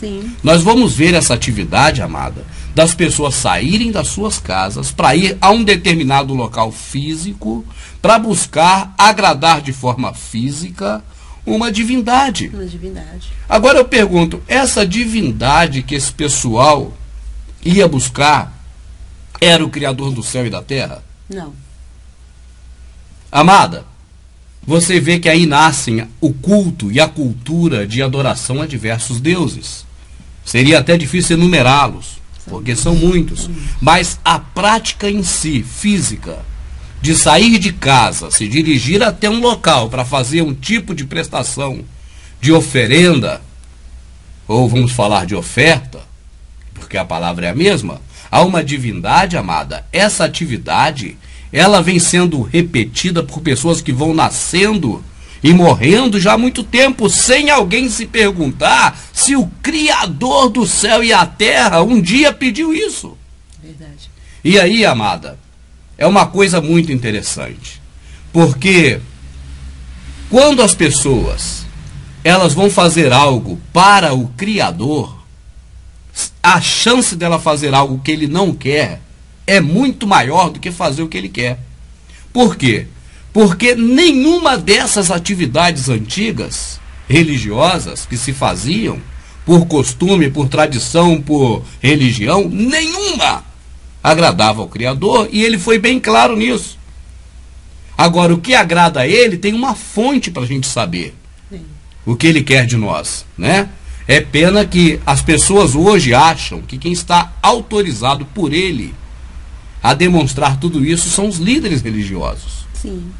Speaker 2: nós vamos ver essa atividade, amada, das pessoas saírem das suas casas para ir a um determinado local físico para buscar agradar de forma física uma divindade.
Speaker 3: Uma divindade.
Speaker 2: Agora eu pergunto, essa divindade que esse pessoal ia buscar era o Criador do céu e da terra?
Speaker 3: Não.
Speaker 2: Amada, você vê que aí nascem o culto e a cultura de adoração a diversos deuses. Seria até difícil enumerá-los, porque são muitos. Mas a prática em si, física, de sair de casa, se dirigir até um local para fazer um tipo de prestação de oferenda, ou vamos falar de oferta, porque a palavra é a mesma, a uma divindade, amada, essa atividade, ela vem sendo repetida por pessoas que vão nascendo e morrendo já há muito tempo, sem alguém se perguntar se o Criador do céu e a terra um dia pediu isso.
Speaker 3: Verdade.
Speaker 2: E aí, amada, é uma coisa muito interessante, porque quando as pessoas elas vão fazer algo para o Criador, a chance dela fazer algo que ele não quer é muito maior do que fazer o que ele quer. Por quê? Porque nenhuma dessas atividades antigas, religiosas, que se faziam por costume, por tradição, por religião, nenhuma agradava ao Criador, e ele foi bem claro nisso. Agora, o que agrada a ele tem uma fonte para a gente saber o que ele quer de nós, né? É pena que as pessoas hoje acham que quem está autorizado por ele a demonstrar tudo isso são os líderes religiosos.
Speaker 3: Sim.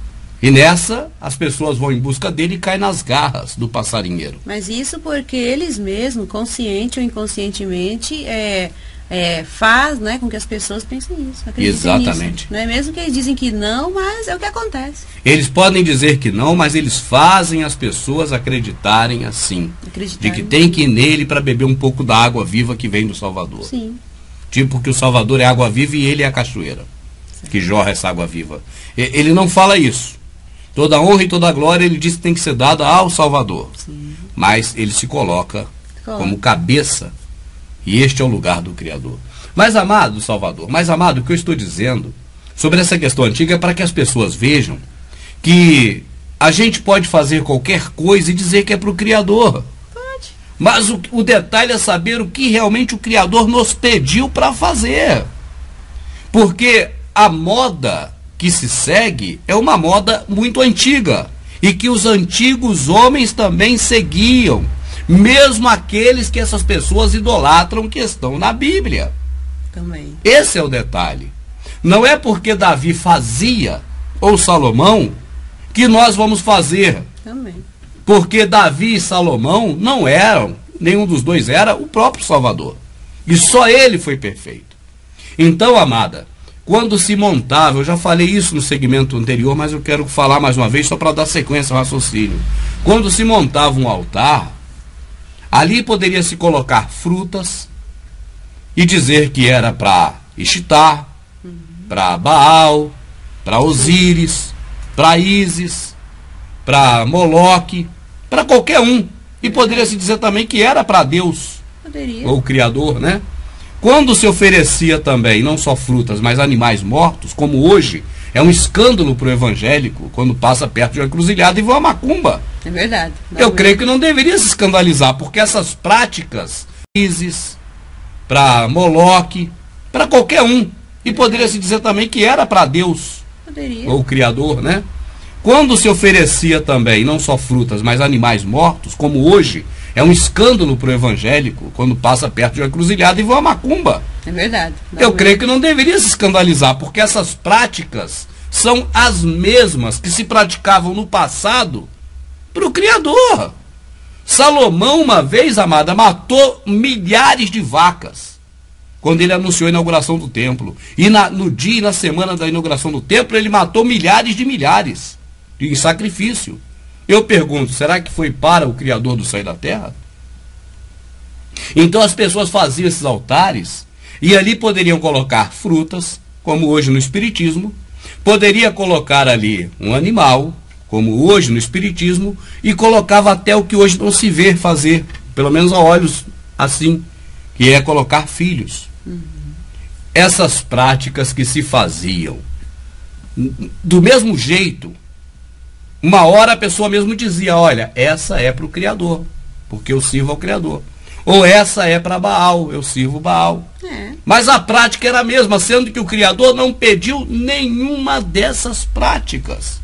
Speaker 2: E nessa, as pessoas vão em busca dele e caem nas garras do passarinheiro.
Speaker 3: Mas isso porque eles mesmos, consciente ou inconscientemente, faz, né, com que as pessoas pensem nisso, acreditem
Speaker 2: Exatamente.
Speaker 3: nisso. Não é mesmo que eles dizem que não, mas é o que acontece.
Speaker 2: Eles podem dizer que não, mas eles fazem as pessoas acreditarem assim. De que tem que ir nele para beber um pouco da água viva que vem do Salvador.
Speaker 3: Sim.
Speaker 2: Tipo que o Salvador é água viva e ele é a cachoeira, certo, que jorra essa água viva. Ele não fala isso. Toda honra e toda glória ele diz que tem que ser dada ao Salvador. Sim. Mas ele se coloca como cabeça, e este é o lugar do Criador. Mas amado Salvador, mais amado, o que eu estou dizendo sobre essa questão antiga é para que as pessoas vejam que a gente pode fazer qualquer coisa e dizer que é para o Criador. Pode. Mas o detalhe é saber o que realmente o Criador nos pediu para fazer. Porque a moda que se segue é uma moda muito antiga e que os antigos homens também seguiam, mesmo aqueles que essas pessoas idolatram que estão na Bíblia.
Speaker 3: Também.
Speaker 2: Esse é o detalhe. Não é porque Davi fazia ou Salomão que nós vamos fazer.
Speaker 3: Também.
Speaker 2: Porque Davi e Salomão não eram, nenhum dos dois era o próprio Salvador. E só ele foi perfeito. Então, amada, quando se montava, eu já falei isso no segmento anterior, mas eu quero falar mais uma vez só para dar sequência ao raciocínio. Quando se montava um altar, ali poderia se colocar frutas e dizer que era para Ixitá, para Baal, para Osíris, para Ísis, para Moloque, para qualquer um. E poderia se dizer também que era para Deus, ou o Criador, né? Quando se oferecia também, não só frutas, mas animais mortos, como hoje, é um escândalo para o evangélico, quando passa perto de uma encruzilhada e vê uma macumba.
Speaker 3: É verdade.
Speaker 2: Eu creio que não deveria se escandalizar, porque essas práticas, Ísis, para Moloque, para qualquer um, e poderia se dizer também que era para Deus, ou o Criador, né? Quando se oferecia também, não só frutas, mas animais mortos, como hoje, é um escândalo para o evangélico, quando passa perto de uma encruzilhada e vê uma macumba.
Speaker 3: É verdade.
Speaker 2: Eu creio que não deveria se escandalizar, porque essas práticas são as mesmas que se praticavam no passado para o Criador. Salomão, uma vez, amada, matou milhares de vacas quando ele anunciou a inauguração do templo. E no dia e na semana da inauguração do templo, ele matou milhares em sacrifício. Eu pergunto, será que foi para o Criador do céu e da terra? Então as pessoas faziam esses altares e ali poderiam colocar frutas, como hoje no Espiritismo, poderia colocar ali um animal, como hoje no Espiritismo, e colocava até o que hoje não se vê fazer, pelo menos a olhos assim, que é colocar filhos. Essas práticas que se faziam do mesmo jeito, uma hora a pessoa mesmo dizia, olha, essa é para o Criador, porque eu sirvo ao Criador. Ou essa é para Baal, eu sirvo Baal. Mas a prática era a mesma, sendo que o Criador não pediu nenhuma dessas práticas.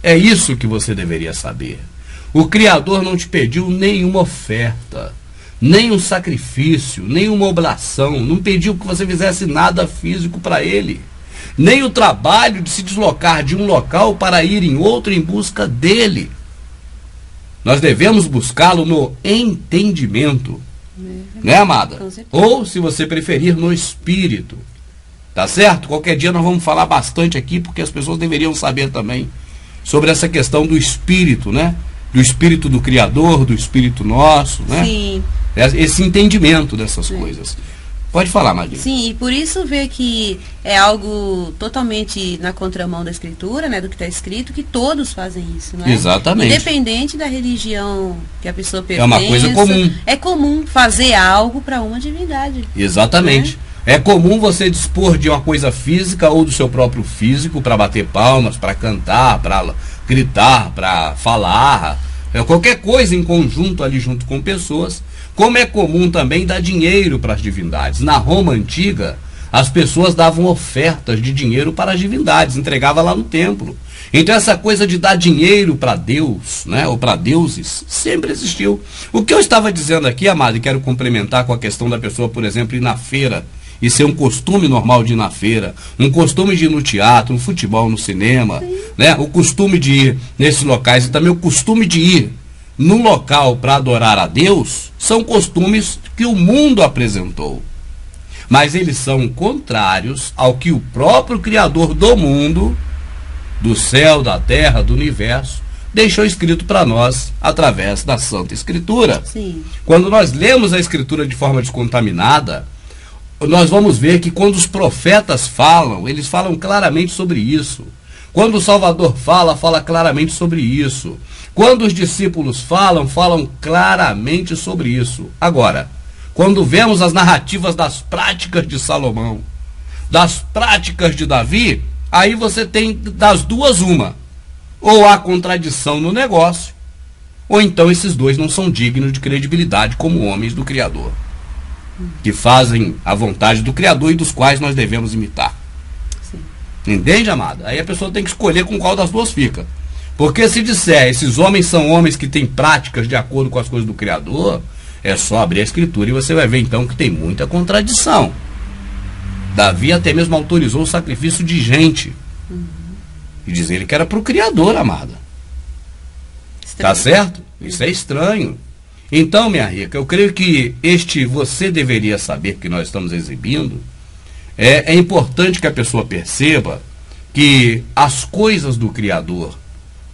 Speaker 2: É isso que você deveria saber. O Criador não te pediu nenhuma oferta, nem um sacrifício, nenhuma oblação, não pediu que você fizesse nada físico para Ele. Nem o trabalho de se deslocar de um local para ir em outro em busca dele. Nós devemos buscá-lo no entendimento, né, amada? Ou, se você preferir, no espírito. Tá certo? Qualquer dia nós vamos falar bastante aqui, porque as pessoas deveriam saber também sobre essa questão do espírito, né? Do espírito do Criador, do espírito nosso, né?
Speaker 3: Sim.
Speaker 2: Esse entendimento dessas coisas. Pode falar, Maria.
Speaker 3: Sim, e por isso ver que é algo totalmente na contramão da Escritura, né, do que está escrito, que todos fazem isso, né?
Speaker 2: Exatamente.
Speaker 3: Independente da religião que a pessoa pertence.
Speaker 2: É uma coisa comum.
Speaker 3: É comum fazer algo para uma divindade.
Speaker 2: Exatamente. Né? É comum você dispor de uma coisa física ou do seu próprio físico para bater palmas, para cantar, para gritar, para falar, qualquer coisa em conjunto ali junto com pessoas. Como é comum também dar dinheiro para as divindades. Na Roma antiga, as pessoas davam ofertas de dinheiro para as divindades, entregava lá no templo. Então essa coisa de dar dinheiro para Deus, né, ou para deuses, sempre existiu. O que eu estava dizendo aqui, amado, e quero complementar com a questão da pessoa, por exemplo, ir na feira, e ser um costume normal de ir na feira, um costume de ir no teatro, no futebol, no cinema, né, o costume de ir nesses locais, e também o costume de ir no local para adorar a Deus, são costumes que o mundo apresentou. Mas eles são contrários ao que o próprio Criador do mundo, do céu, da terra, do universo, deixou escrito para nós através da Santa Escritura.
Speaker 3: Sim.
Speaker 2: Quando nós lemos a Escritura de forma descontaminada, nós vamos ver que quando os profetas falam, eles falam claramente sobre isso. Quando o Salvador fala, fala claramente sobre isso. Quando os discípulos falam, falam claramente sobre isso. Agora, quando vemos as narrativas das práticas de Salomão, das práticas de Davi, aí você tem das duas uma. Ou há contradição no negócio, ou então esses dois não são dignos de credibilidade como homens do Criador, que fazem a vontade do Criador e dos quais nós devemos imitar.
Speaker 3: Sim.
Speaker 2: Entende, amada? Aí a pessoa tem que escolher com qual das duas fica. Porque se disser, esses homens são homens que têm práticas de acordo com as coisas do Criador, é só abrir a Escritura e você vai ver então que tem muita contradição. Davi até mesmo autorizou o sacrifício de gente. E diz ele que era para o Criador, amada. Tá certo? Isso é estranho. Então, minha rica, eu creio que este você deveria saber que nós estamos exibindo, é importante que a pessoa perceba que as coisas do Criador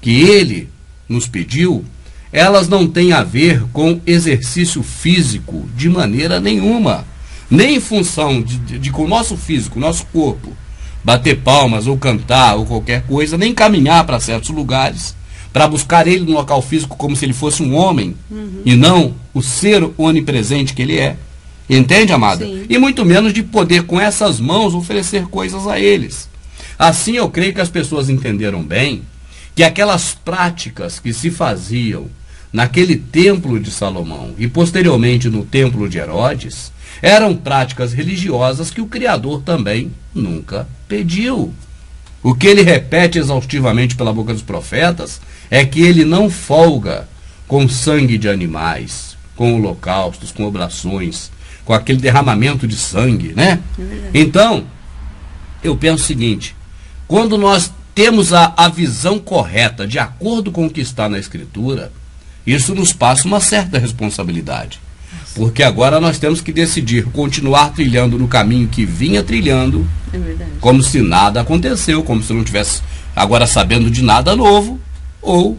Speaker 2: que ele nos pediu, elas não têm a ver com exercício físico de maneira nenhuma. Nem em função de com o nosso físico, nosso corpo, bater palmas ou cantar ou qualquer coisa, nem caminhar para certos lugares, para buscar ele no local físico como se ele fosse um homem, e não o ser onipresente que ele é. Entende, amada?
Speaker 3: Sim.
Speaker 2: E muito menos de poder com essas mãos oferecer coisas a eles. Assim eu creio que as pessoas entenderam bem que aquelas práticas que se faziam naquele templo de Salomão e posteriormente no templo de Herodes, eram práticas religiosas que o Criador também nunca pediu. O que ele repete exaustivamente pela boca dos profetas é que ele não folga com sangue de animais, com holocaustos, com oblações, com aquele derramamento de sangue, né? Então, eu penso o seguinte, quando nós temos a visão correta, de acordo com o que está na Escritura, isso nos passa uma certa responsabilidade. Porque agora nós temos que decidir continuar trilhando no caminho que vinha trilhando, como se nada aconteceu, como se não tivesse agora sabendo de nada novo, ou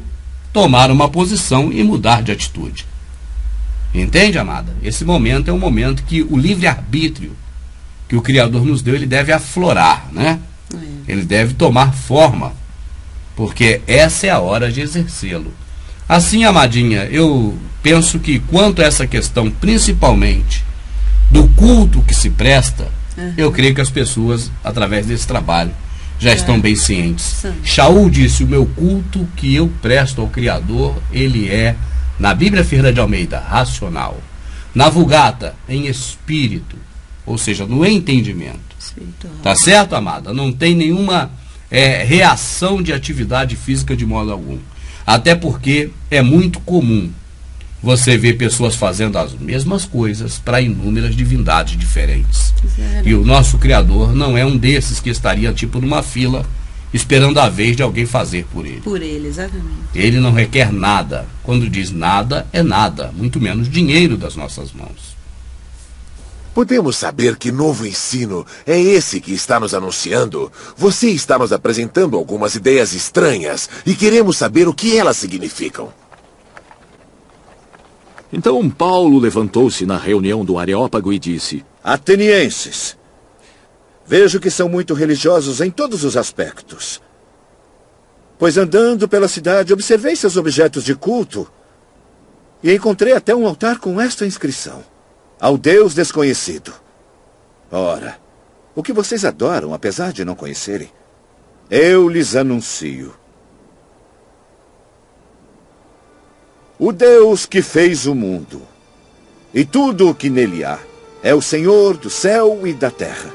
Speaker 2: tomar uma posição e mudar de atitude. Entende, amada? Esse momento é um momento que o livre-arbítrio que o Criador nos deu, ele deve aflorar, né? Ele deve tomar forma, porque essa é a hora de exercê-lo. Assim, amadinha, eu penso que quanto a essa questão, principalmente do culto que se presta, eu creio que as pessoas, através desse trabalho, já estão bem cientes. Shaul disse, o meu culto que eu presto ao Criador, ele é, na Bíblia Ferreira de Almeida, racional. Na Vulgata, em espírito, ou seja, no entendimento. Tá certo, amada? Não tem nenhuma reação de atividade física de modo algum. Até porque é muito comum você ver pessoas fazendo as mesmas coisas para inúmeras divindades diferentes. E o nosso Criador não é um desses que estaria tipo numa fila esperando a vez de alguém fazer por ele.
Speaker 3: Por ele, exatamente.
Speaker 2: Ele não requer nada. Quando diz nada, é nada, muito menos dinheiro das nossas mãos.
Speaker 4: Podemos saber que novo ensino é esse que está nos anunciando? Você está nos apresentando algumas ideias estranhas e queremos saber o que elas significam.
Speaker 5: Então Paulo levantou-se na reunião do Areópago e disse:
Speaker 6: Atenienses, vejo que são muito religiosos em todos os aspectos. Pois andando pela cidade observei seus objetos de culto e encontrei até um altar com esta inscrição: ao Deus desconhecido. Ora, o que vocês adoram, apesar de não conhecerem, eu lhes anuncio. O Deus que fez o mundo e tudo o que nele há é o Senhor do céu e da terra.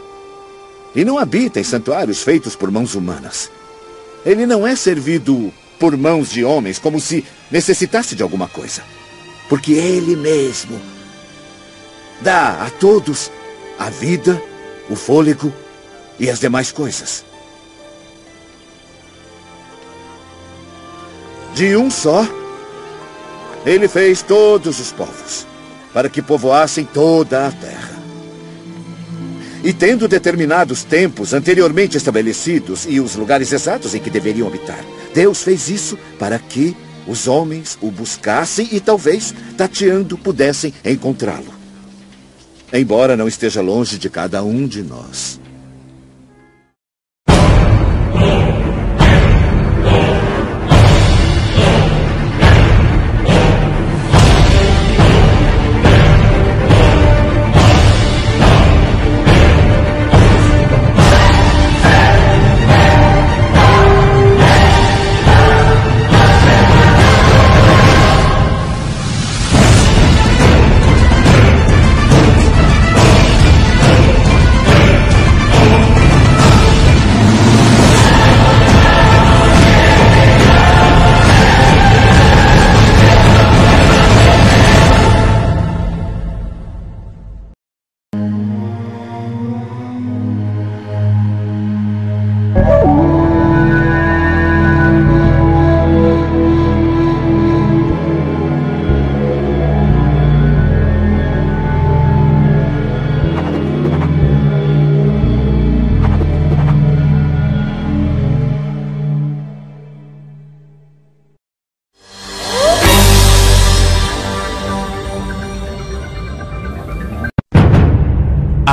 Speaker 6: E não habita em santuários feitos por mãos humanas. Ele não é servido por mãos de homens como se necessitasse de alguma coisa. Porque Ele mesmo dá a todos a vida, o fôlego e as demais coisas. De um só, Ele fez todos os povos, para que povoassem toda a terra. E tendo determinado os tempos anteriormente estabelecidos e os lugares exatos em que deveriam habitar, Deus fez isso para que os homens o buscassem e talvez, tateando, pudessem encontrá-lo. Embora não esteja longe de cada um de nós.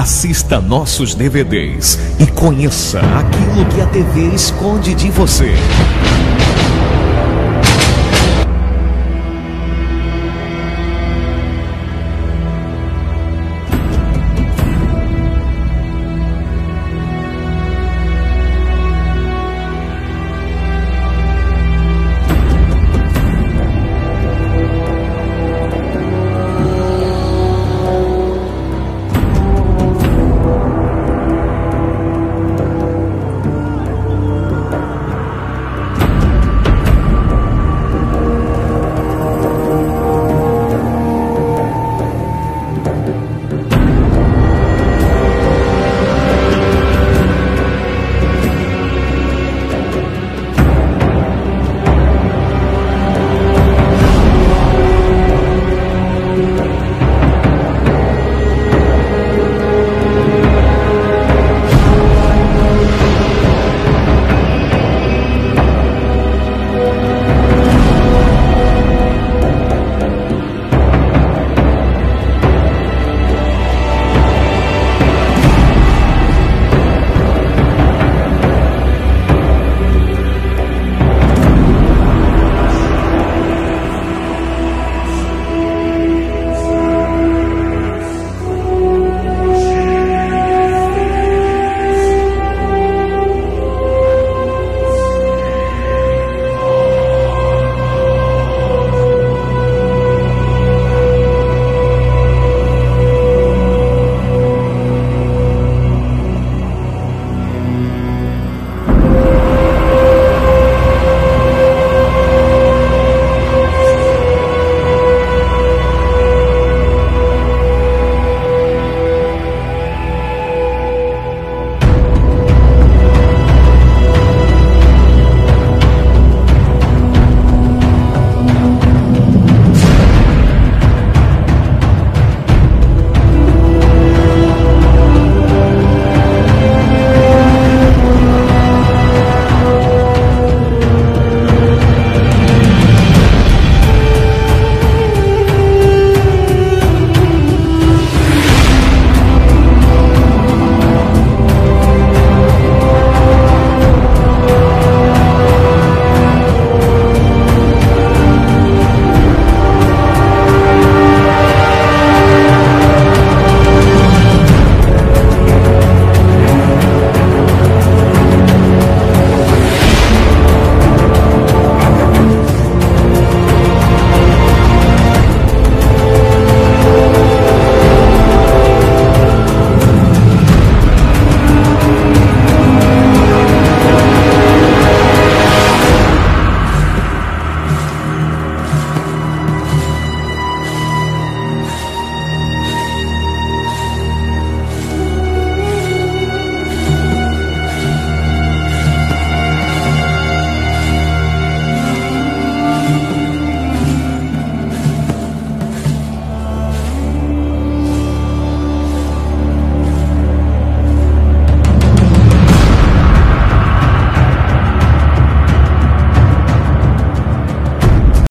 Speaker 7: Assista nossos DVDs e conheça aquilo que a TV esconde de você.